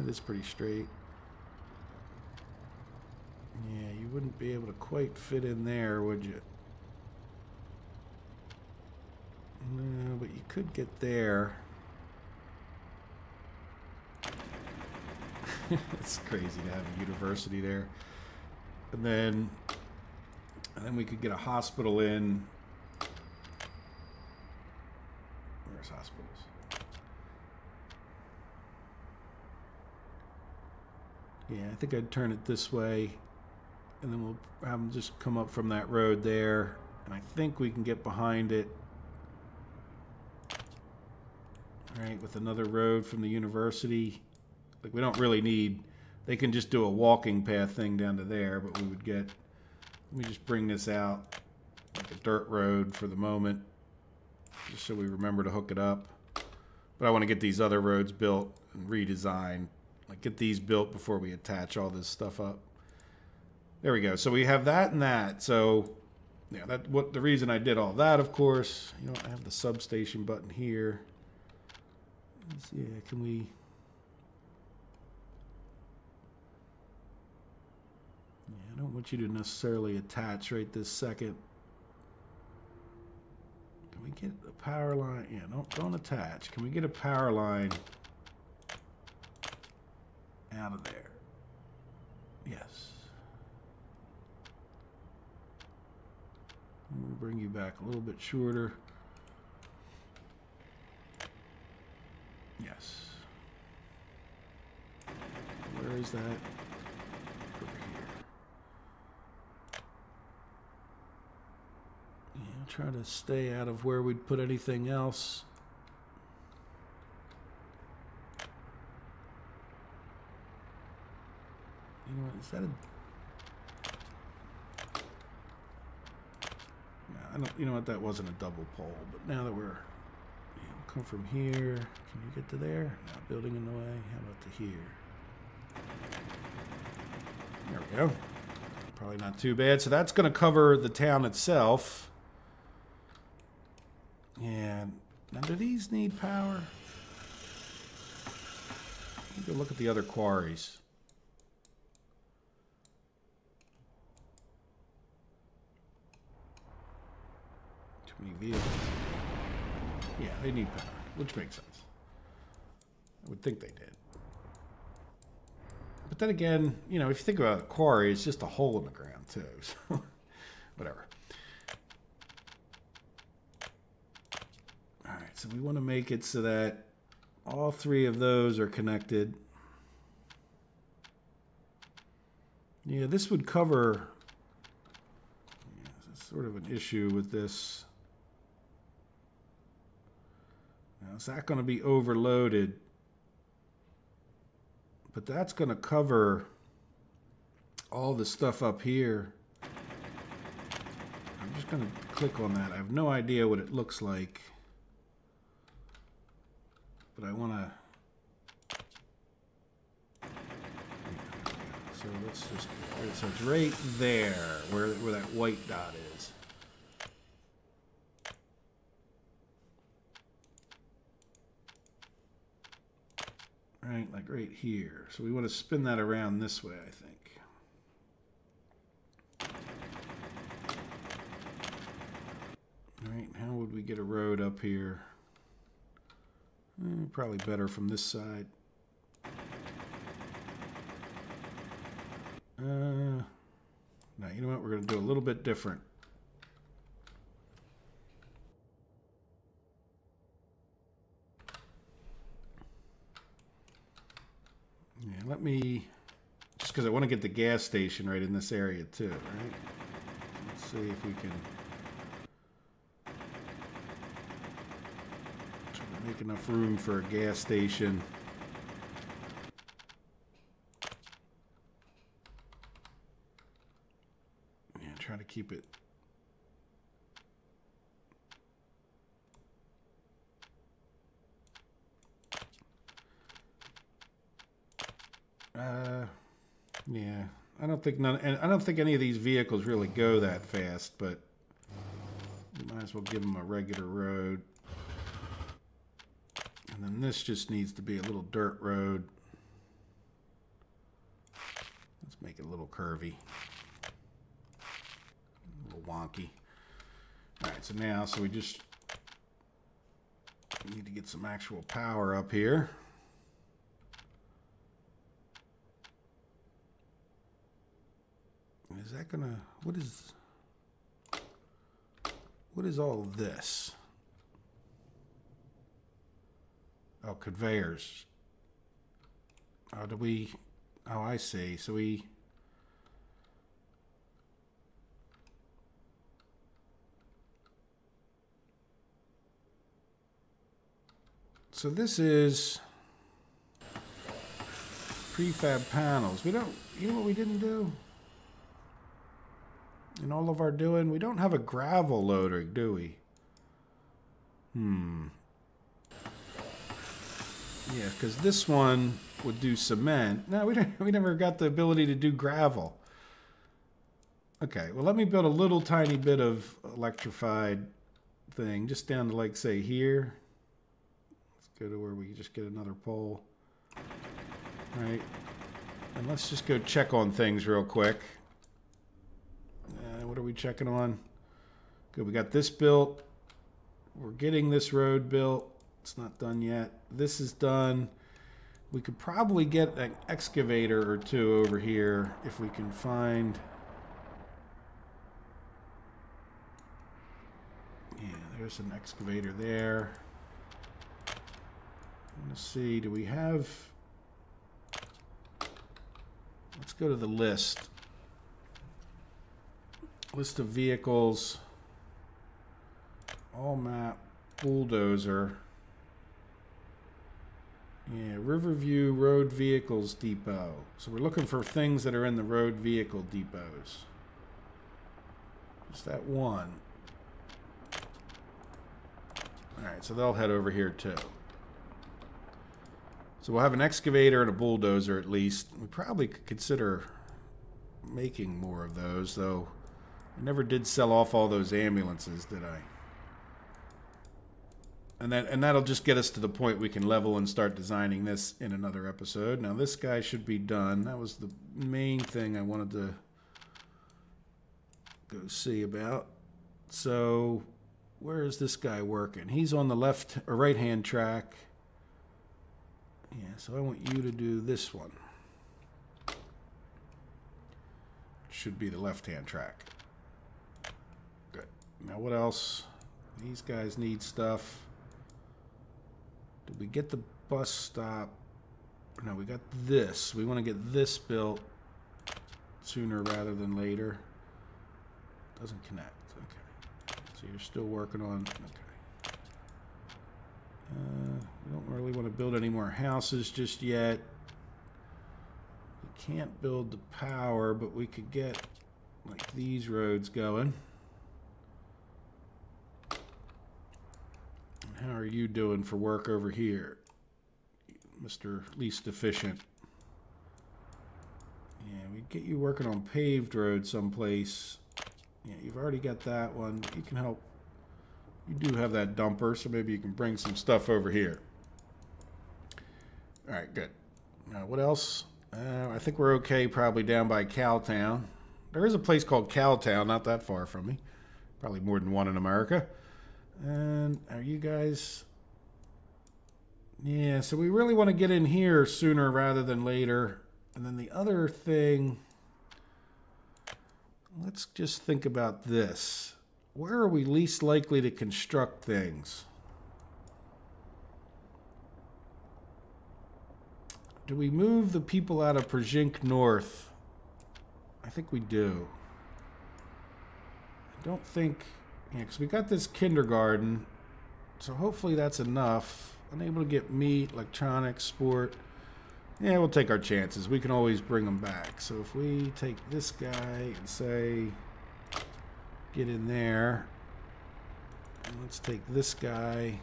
It is pretty straight. Yeah, you wouldn't be able to quite fit in there, would you? No, but you could get there. It's crazy to have a university there. And then we could get a hospital in. Where's hospitals? Yeah, I think I'd turn it this way. And then we'll have them just come up from that road there. And I think we can get behind it. Right, with another road from the university. Like, we don't really need... They can just do a walking path thing down to there, but we would get... Let me just bring this out like a dirt road for the moment. Just so we remember to hook it up. But I want to get these other roads built and redesigned. Like, get these built before we attach all this stuff up. There we go. So we have that and that. So, yeah, the reason I did all that, of course. You know, I have the substation button here. Yeah, can we... Yeah, I don't want you to necessarily attach right this second. Can we get a power line? Yeah, don't attach. Can we get a power line out of there? Yes. We'll bring you back a little bit shorter. Yes. Where is that? Over here. Yeah, I'll try to stay out of where we'd put anything else. You know what? Is that a... Yeah, I don't... You know what? That wasn't a double pole, but now that we're... Come from here. Can you get to there? Not building in the way. How about to here? There we go. Probably not too bad. So that's going to cover the town itself. And now, do these need power? Let me go look at the other quarries. Too many vehicles. Yeah, they need power, which makes sense. I would think they did. But then again, you know, if you think about a quarry, it's just a hole in the ground, too. So, whatever. All right, so we want to make it so that all 3 of those are connected. Yeah, this would cover... Yeah, this is sort of an issue with this. Now, is that going to be overloaded? But that's going to cover all the stuff up here. I'm just going to click on that. I have no idea what it looks like. But I want to... So let's just... So it's right there where that white dot is. Right, like right here. So we want to spin that around this way, I think. All right, how would we get a road up here? Probably better from this side. No, you know what? We're going to do a little bit different. let me, just because I want to get the gas station right in this area too, right? Let's see if we can try to make enough room for a gas station. Yeah, try to keep it. Yeah, I don't think any of these vehicles really go that fast, but we might as well give them a regular road. And then this just needs to be a little dirt road. Let's make it a little curvy, a little wonky. All right, so now, we just need to get some actual power up here. Is that gonna, what is all this? Oh, conveyors. Oh, oh, I see. So this is prefab panels. We don't, you know what we didn't do? In all of our doing, we don't have a gravel loader, do we? Yeah, because this one would do cement. No, we never got the ability to do gravel. Okay, well, let me build a little tiny bit of electrified thing, just down to, like, say, here. Let's go to where we just get another pole. Right. And let's just go check on things real quick. What are we checking on? Good, we got this built. We're getting this road built. It's not done yet. This is done. We could probably get an excavator or two over here if we can find. Yeah, there's an excavator there. Let's see, do we have. Let's go to the list. List of vehicles, all map, bulldozer. Yeah, Riverview Road Vehicles Depot. So we're looking for things that are in the road vehicle depots. Just that one. Alright, so they'll head over here too. So we'll have an excavator and a bulldozer at least. We probably could consider making more of those, though. I never did sell off all those ambulances, did I? And that'll just get us to the point we can level and start designing this in another episode. Now this guy should be done. That was the main thing I wanted to go see about. So where is this guy working? He's on the left or right hand track. Yeah, so I want you to do this one. Should be the left hand track. Good. Now what else? These guys need stuff. Did we get the bus stop? No, we got this. We want to get this built sooner rather than later. Doesn't connect. Okay. So you're still working on. Okay. We don't really want to build any more houses just yet. We can't build the power, but we could get like these roads going. How are you doing for work over here, Mr. Least Efficient? Yeah, we get you working on paved roads someplace. Yeah, you've already got that one. You can help. You do have that dumper, so maybe you can bring some stuff over here. All right, good. Now, what else? I think we're okay probably down by Cowtown. There is a place called Cowtown, not that far from me. Probably more than one in America. And are you guys... Yeah, so we really want to get in here sooner rather than later. And then the other thing... Let's just think about this. Where are we least likely to construct things? Do we move the people out of Przink North? I think we do. I don't think... Yeah, because we got this kindergarten. So hopefully that's enough. Unable to get meat, electronics, sport. Yeah, we'll take our chances. We can always bring them back. So if we take this guy and say, get in there. And let's take this guy.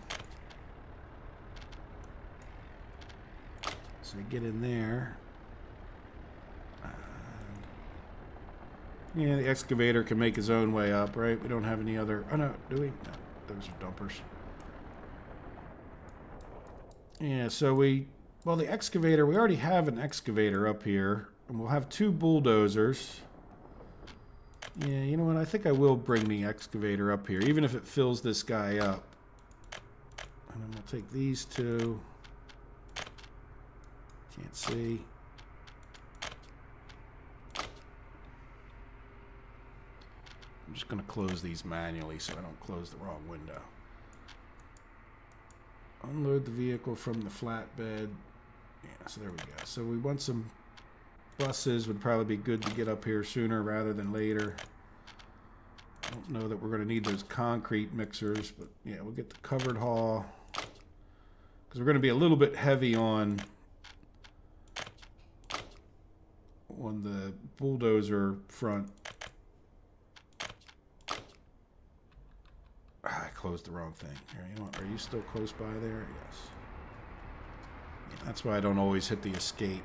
So get in there. Yeah, the excavator can make his own way up, right? We don't have any other... Oh, no, do we? No, those are dumpers. Yeah, so we... Well, the excavator, we already have an excavator up here. And we'll have 2 bulldozers. Yeah, you know what? I think I will bring the excavator up here, even if it fills this guy up. And then we'll take these 2. Can't see. I'm just going to close these manually so I don't close the wrong window. Unload the vehicle from the flatbed. Yeah, so there we go. So we want some buses. Would probably be good to get up here sooner rather than later. I don't know that we're going to need those concrete mixers, but yeah, we'll get the covered haul. Because we're going to be a little bit heavy on the bulldozer front. I closed the wrong thing. Here, you know what? Are you still close by there? Yes. Yeah, that's why I don't always hit the escape.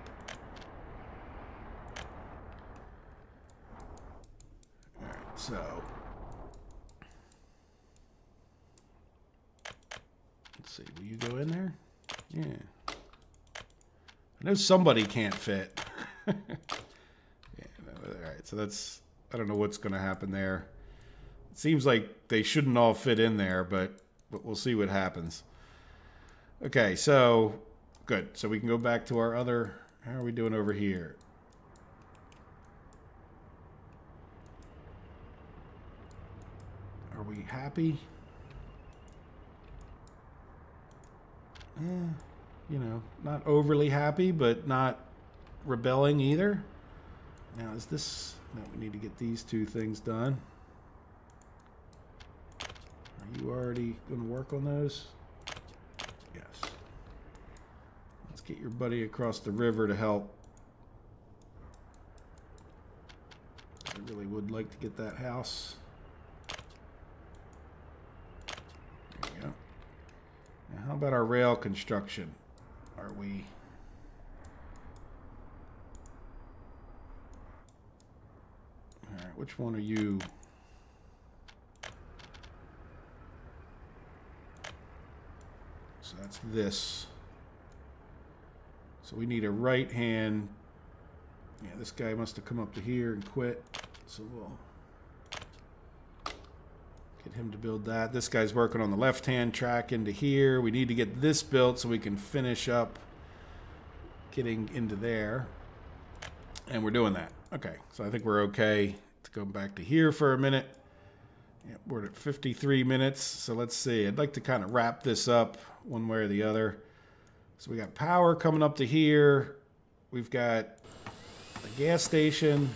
Alright, so let's see. Will you go in there? Yeah. I know somebody can't fit. Yeah, alright, so that's... I don't know what's going to happen there. It seems like they shouldn't all fit in there, but we'll see what happens. Okay, so good. So we can go back to our other... How are we doing over here? Are we happy? You know, not overly happy, but not rebelling either. Now, is this... No, we need to get these 2 things done. Are you already going to work on those? Yes. Let's get your buddy across the river to help. I really would like to get that house. There we go. Now, how about our rail construction? Are we... All right, which one are you? So that's this. So we need a right hand. Yeah, this guy must have come up to here and quit. So we'll get him to build that. This guy's working on the left-hand track into here. We need to get this built so we can finish up getting into there. And we're doing that. Okay, so I think we're okay to go back to here for a minute. Yeah, we're at 53 minutes, so let's see. I'd like to kind of wrap this up one way or the other. So we got power coming up to here. We've got a gas station.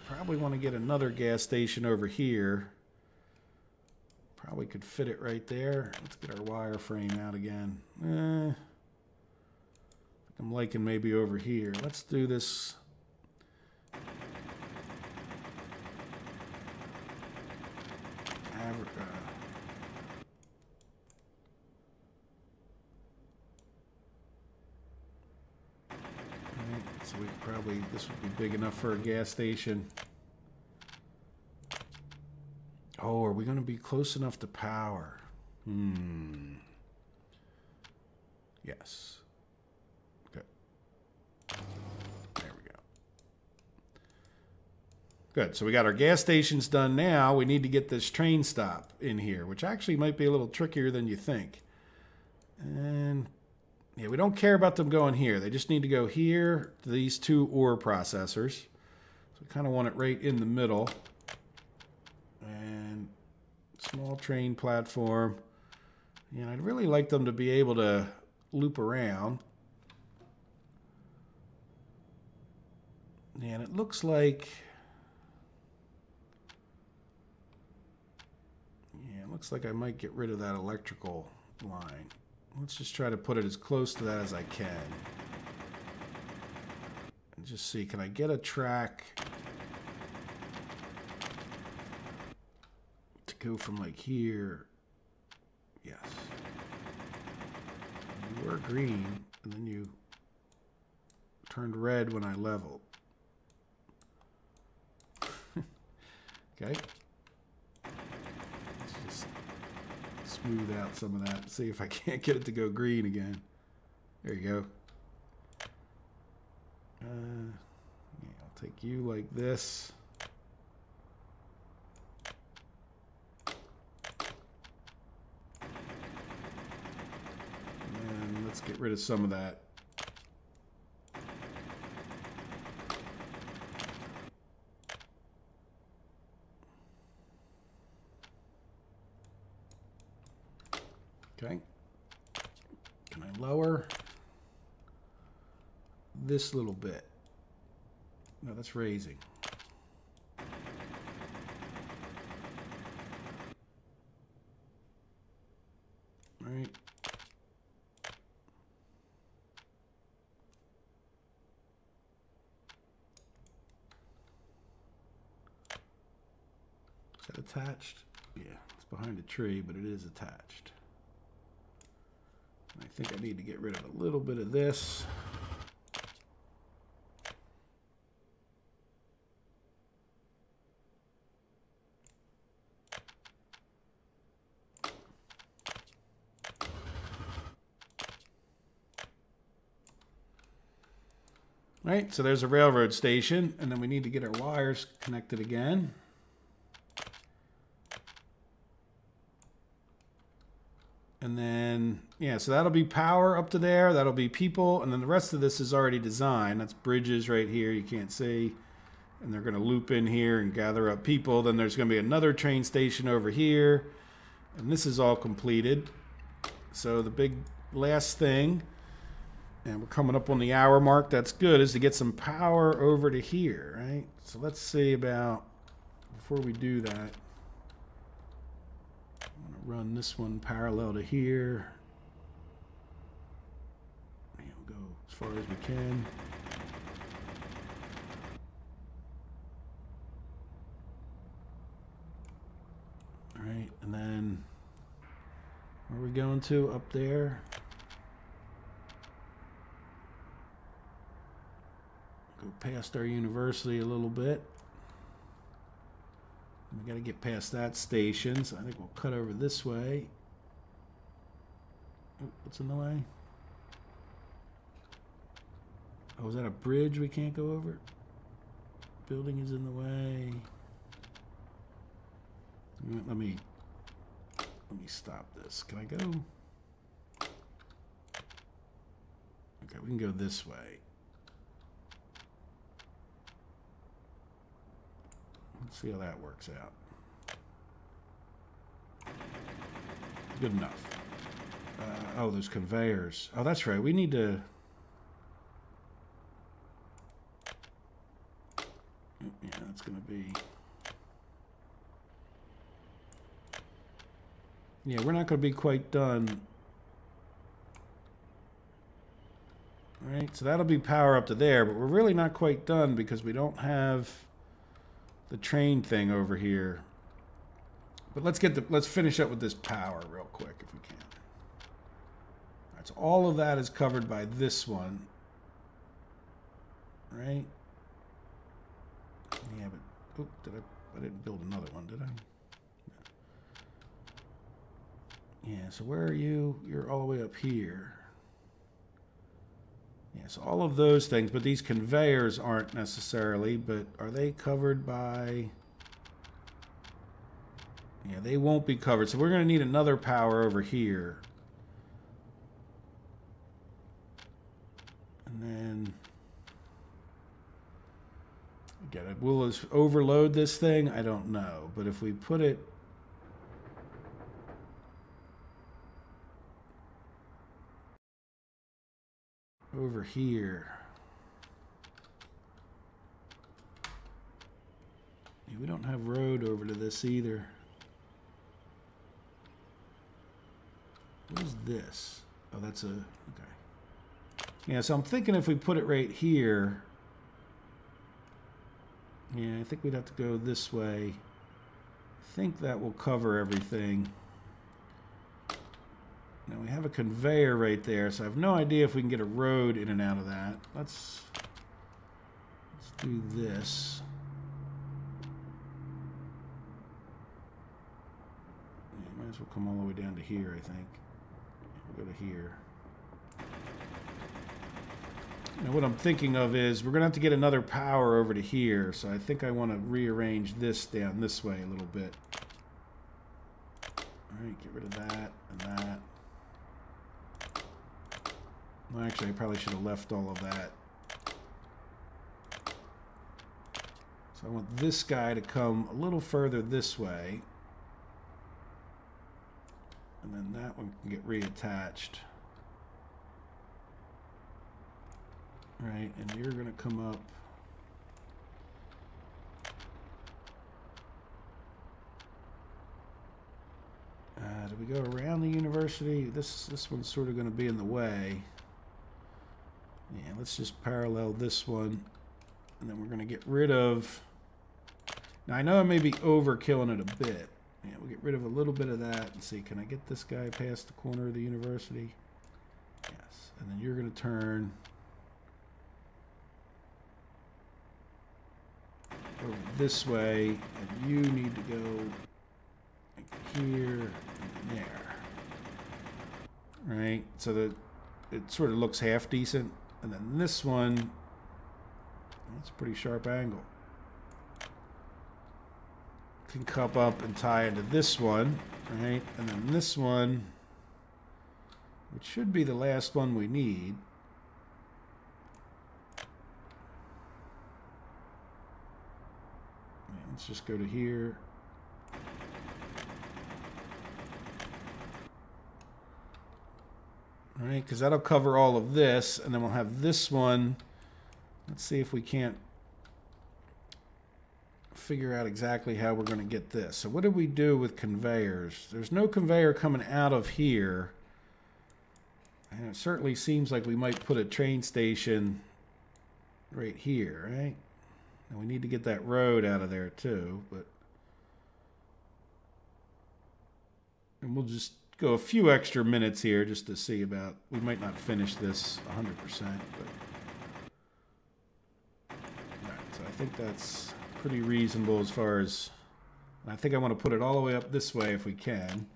Probably want to get another gas station over here. Probably could fit it right there. Let's get our wireframe out again. I'm liking maybe over here. Let's do this. So we probably, this would be big enough for a gas station. Oh, are we going to be close enough to power? Yes. Good. There we go. Good. So we got our gas stations done now. We need to get this train stop in here, which actually might be a little trickier than you think. And yeah, we don't care about them going here. They just need to go here to these 2 ore processors. So we kind of want it right in the middle. And small train platform. And I'd really like them to be able to loop around. And it looks like, yeah, it looks like I might get rid of that electrical line. Let's just try to put it as close to that as I can. And just see, can I get a track to go from like here? Yes. You were green, and then you turned red when I leveled. Okay. Let's just smooth out some of that. See if I can't get it to go green again. There you go. Yeah, I'll take you like this. And let's get rid of some of that. Okay. Can I lower this little bit? No, that's raising. All right. Is that attached? Yeah, it's behind a tree, but it is attached. I think I need to get rid of a little bit of this. All right, so there's a railroad station, and then we need to get our wires connected again. And then, yeah, so that'll be power up to there. That'll be people. And then the rest of this is already designed. That's bridges right here. You can't see. And they're going to loop in here and gather up people. Then there's going to be another train station over here. And this is all completed. So the big last thing, and we're coming up on the hour mark. That's good, is to get some power over to here, right? So let's see about, before we do that, run this one parallel to here. And we'll go as far as we can. All right, and then where are we going to? Up there. Go past our university a little bit. We got to get past that station, so I think we'll cut over this way. Oh, what's in the way? Oh, is that a bridge we can't go over? Building is in the way. Let me stop this. Can I go? Okay, we can go this way. Let's see how that works out. Good enough. Oh, those conveyors. Oh, that's right. We need to... Yeah, that's going to be... Yeah, we're not going to be quite done. All right, so that'll be power up to there, but we're really not quite done because we don't have the train thing over here. But let's finish up with this power real quick if we can. All right, so all of that is covered by this one. Right? Yeah, but oh, I didn't build another one, did I? Yeah, so where are you? You're all the way up here. Yeah, so all of those things, but these conveyors aren't necessarily, but are they covered by... Yeah, they won't be covered. So we're going to need another power over here. And then... Again, will it overload this thing? I don't know. But if we put it... over here. Yeah, we don't have road over to this either. What is this? Oh, that's a... Okay. Yeah, so I'm thinking if we put it right here... Yeah, I think we'd have to go this way. I think that will cover everything. Now we have a conveyor right there, so I have no idea if we can get a road in and out of that. Let's do this. Yeah, might as well come all the way down to here, I think. We'll go to here. Now what I'm thinking of is we're going to have to get another power over to here, so I think I want to rearrange this down this way a little bit. Alright, get rid of that and that. Well, actually, I probably should have left all of that. So I want this guy to come a little further this way. And then that one can get reattached. Right, and you're going to come up. Do we go around the university? This one's sort of going to be in the way. Yeah, let's just parallel this one. And then we're going to get rid of... Now, I know I may be overkilling it a bit. Yeah, we'll get rid of a little bit of that. And see, can I get this guy past the corner of the university? Yes. And then you're going to turn... over this way, and you need to go like here and there. Right? So that it sort of looks half decent. And then this one, that's a pretty sharp angle. Can cup up and tie into this one, right? And then this one, which should be the last one we need. Let's just go to here. All right, because that'll cover all of this, and then we'll have this one. Let's see if we can't figure out exactly how we're going to get this. So what did we do with conveyors? There's no conveyor coming out of here. And it certainly seems like we might put a train station right here, right? And we need to get that road out of there too, but... And we'll just go a few extra minutes here just to see about... We might not finish this 100%, but... Alright, so I think that's pretty reasonable as far as... I think I want to put it all the way up this way if we can.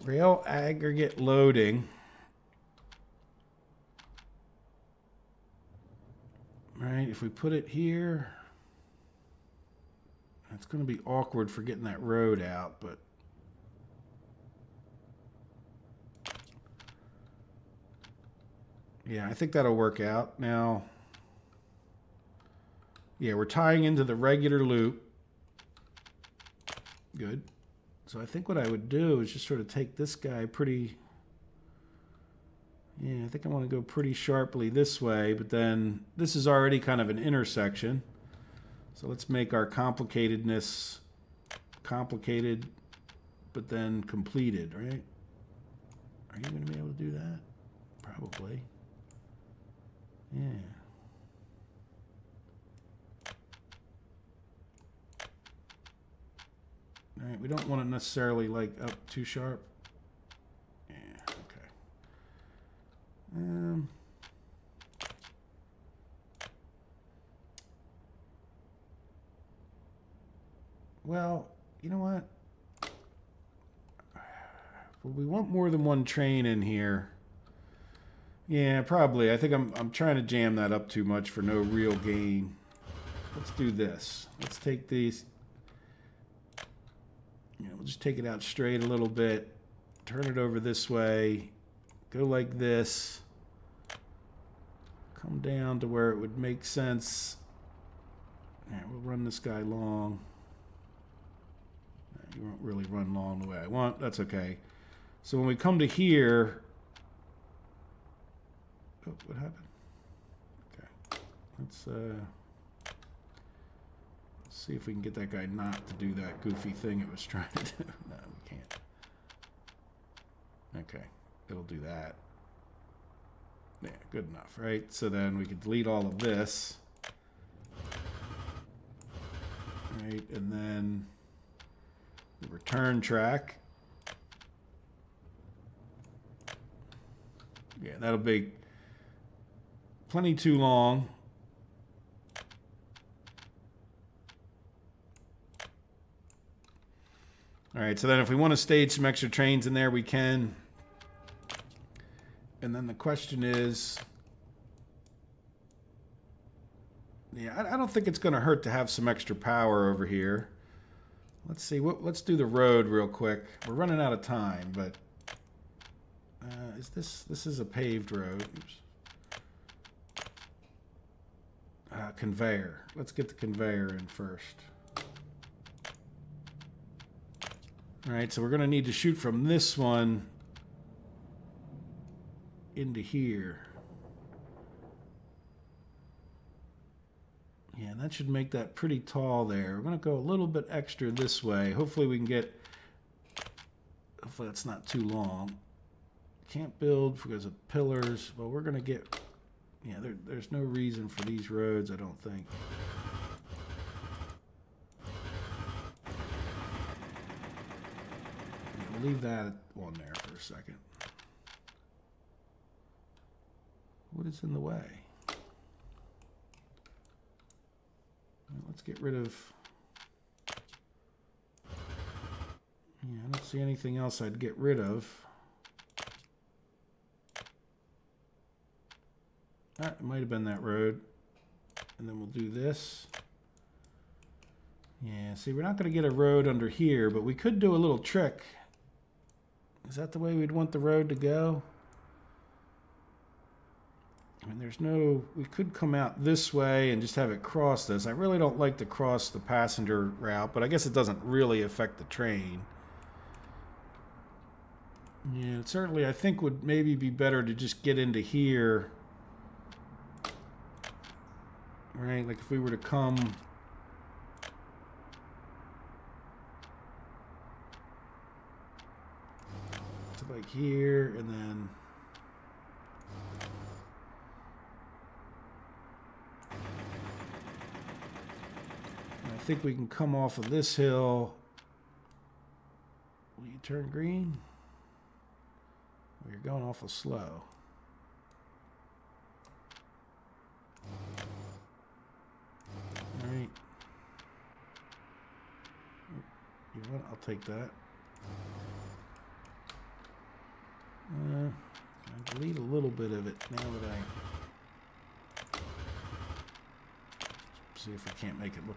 Rail aggregate loading... Right, if we put it here, it's going to be awkward for getting that road out, but yeah, I think that'll work out. Now, yeah, we're tying into the regular loop. Good. So I think what I would do is just sort of take this guy pretty... Yeah, I think I want to go pretty sharply this way, but then this is already kind of an intersection. So let's make our complicatedness complicated, but then completed, right? Are you going to be able to do that? Probably. Yeah. All right, we don't want to necessarily like up too sharp. Well, you know what? Well, we want more than one train in here. Yeah, probably. I think I'm trying to jam that up too much for no real gain. Let's do this. Let's take these. We'll just take it out straight a little bit. Turn it over this way. Go like this. Come down to where it would make sense. Yeah, we'll run this guy long. You won't really run long the way I want. That's okay. So when we come to here... Oh, what happened? Okay. Let's See if we can get that guy not to do that goofy thing it was trying to do. No, we can't. Okay, it'll do that. Yeah, good enough, right? So then we could delete all of this. Right, and then the return track. Yeah, that'll be plenty too long. All right, so then if we want to stage some extra trains in there, we can. And then the question is, yeah, I don't think it's going to hurt to have some extra power over here. Let's see, let's do the road real quick. We're running out of time, but this is a paved road. Oops. Conveyor. Let's get the conveyor in first. All right, so we're going to need to shoot from this one into here. Yeah, and that should make that pretty tall there. We're going to go a little bit extra this way. Hopefully we can get, hopefully that's not too long. Can't build because of pillars. Well, we're going to get, yeah, there's no reason for these roads, I don't think. We'll leave that on there for a second. What is in the way? Let's get rid of... Yeah, I don't see anything else I'd get rid of. It might have been that road. And then we'll do this. Yeah, see, we're not going to get a road under here, but we could do a little trick. Is that the way we'd want the road to go? I mean, there's no... We could come out this way and just have it cross this. I really don't like to cross the passenger route, but I guess it doesn't really affect the train. Yeah, it certainly, I think, would maybe be better to just get into here. Right, like if we were to come... to like here, and then... I think we can come off of this hill. Will you turn green? Well, you're going awful slow. All right. You know what? I'll take that. I'll delete a little bit of it now that I... See if I can't make it look...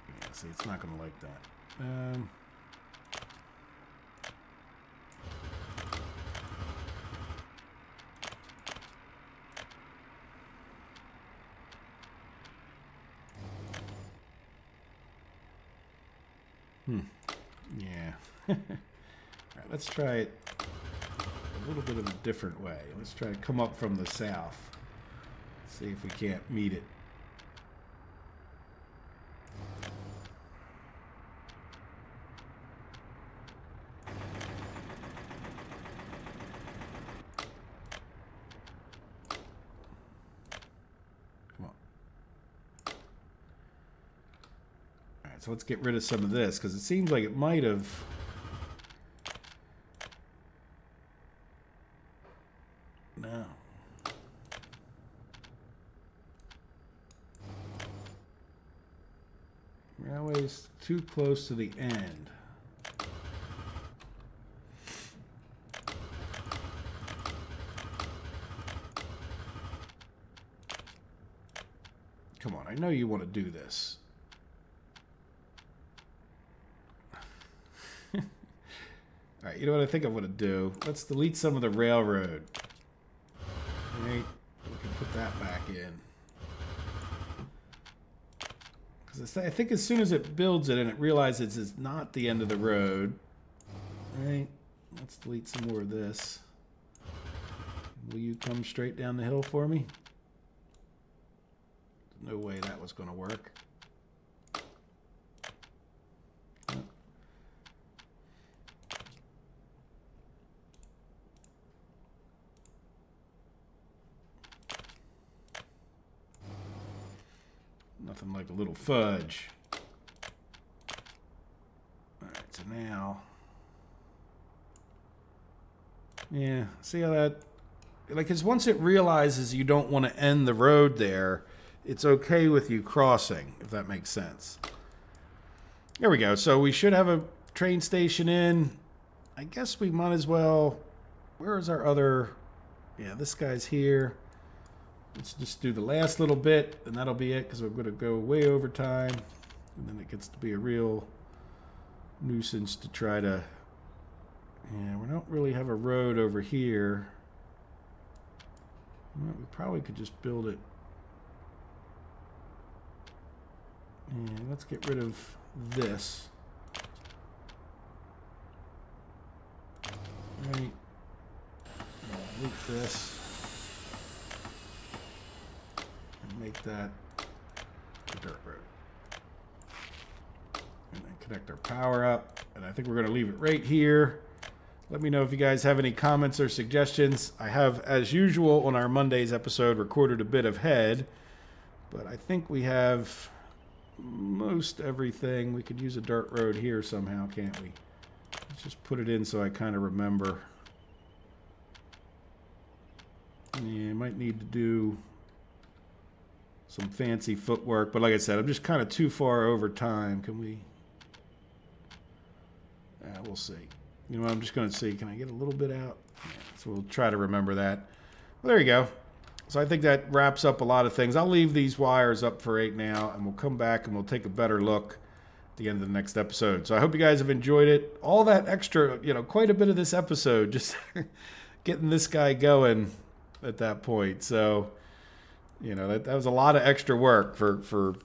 Yeah, see, it's not going to like that. Yeah. All right, let's try it a little bit of a different way. Let's try to come up from the south. See if we can't meet it. So let's get rid of some of this, because it seems like it might have... No. Railway's too close to the end. Come on, I know you want to do this. All right, you know what I think I'm going to do? Let's delete some of the railroad. All right, we can put that back in. Because I think as soon as it builds it and it realizes it's not the end of the road, all right, let's delete some more of this. Will you come straight down the hill for me? No way that was going to work. Nothing like a little fudge. Alright, so now... Yeah, see how that... Like, because once it realizes you don't want to end the road there, it's okay with you crossing, if that makes sense. There we go. So we should have a train station in. I guess we might as well... Where is our other... Yeah, this guy's here. Let's just do the last little bit, and that'll be it, because we're going to go way over time. And then it gets to be a real nuisance to try to... Yeah, we don't really have a road over here. Well, we probably could just build it. And let's get rid of this. Right. Loop this. And make that a dirt road. And then connect our power up. And I think we're going to leave it right here. Let me know if you guys have any comments or suggestions. I have, as usual, on our Monday's episode, recorded a bit ahead. But I think we have most everything. We could use a dirt road here somehow, can't we? Let's just put it in so I kind of remember. Yeah, I might need to do some fancy footwork. But like I said, I'm just kind of too far over time. Can we... we'll see. You know what, I'm just going to see, can I get a little bit out? Yeah, so we'll try to remember that. Well, there you go. So I think that wraps up a lot of things. I'll leave these wires up for right now, and we'll come back and we'll take a better look at the end of the next episode. So I hope you guys have enjoyed it. All that extra, you know, quite a bit of this episode, just getting this guy going at that point. So, you know, that was a lot of extra work for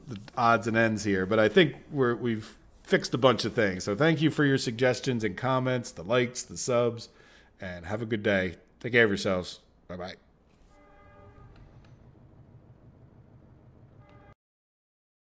the odds and ends here. But I think we've fixed a bunch of things. So thank you for your suggestions and comments, the likes, the subs, and have a good day. Take care of yourselves. Bye-bye.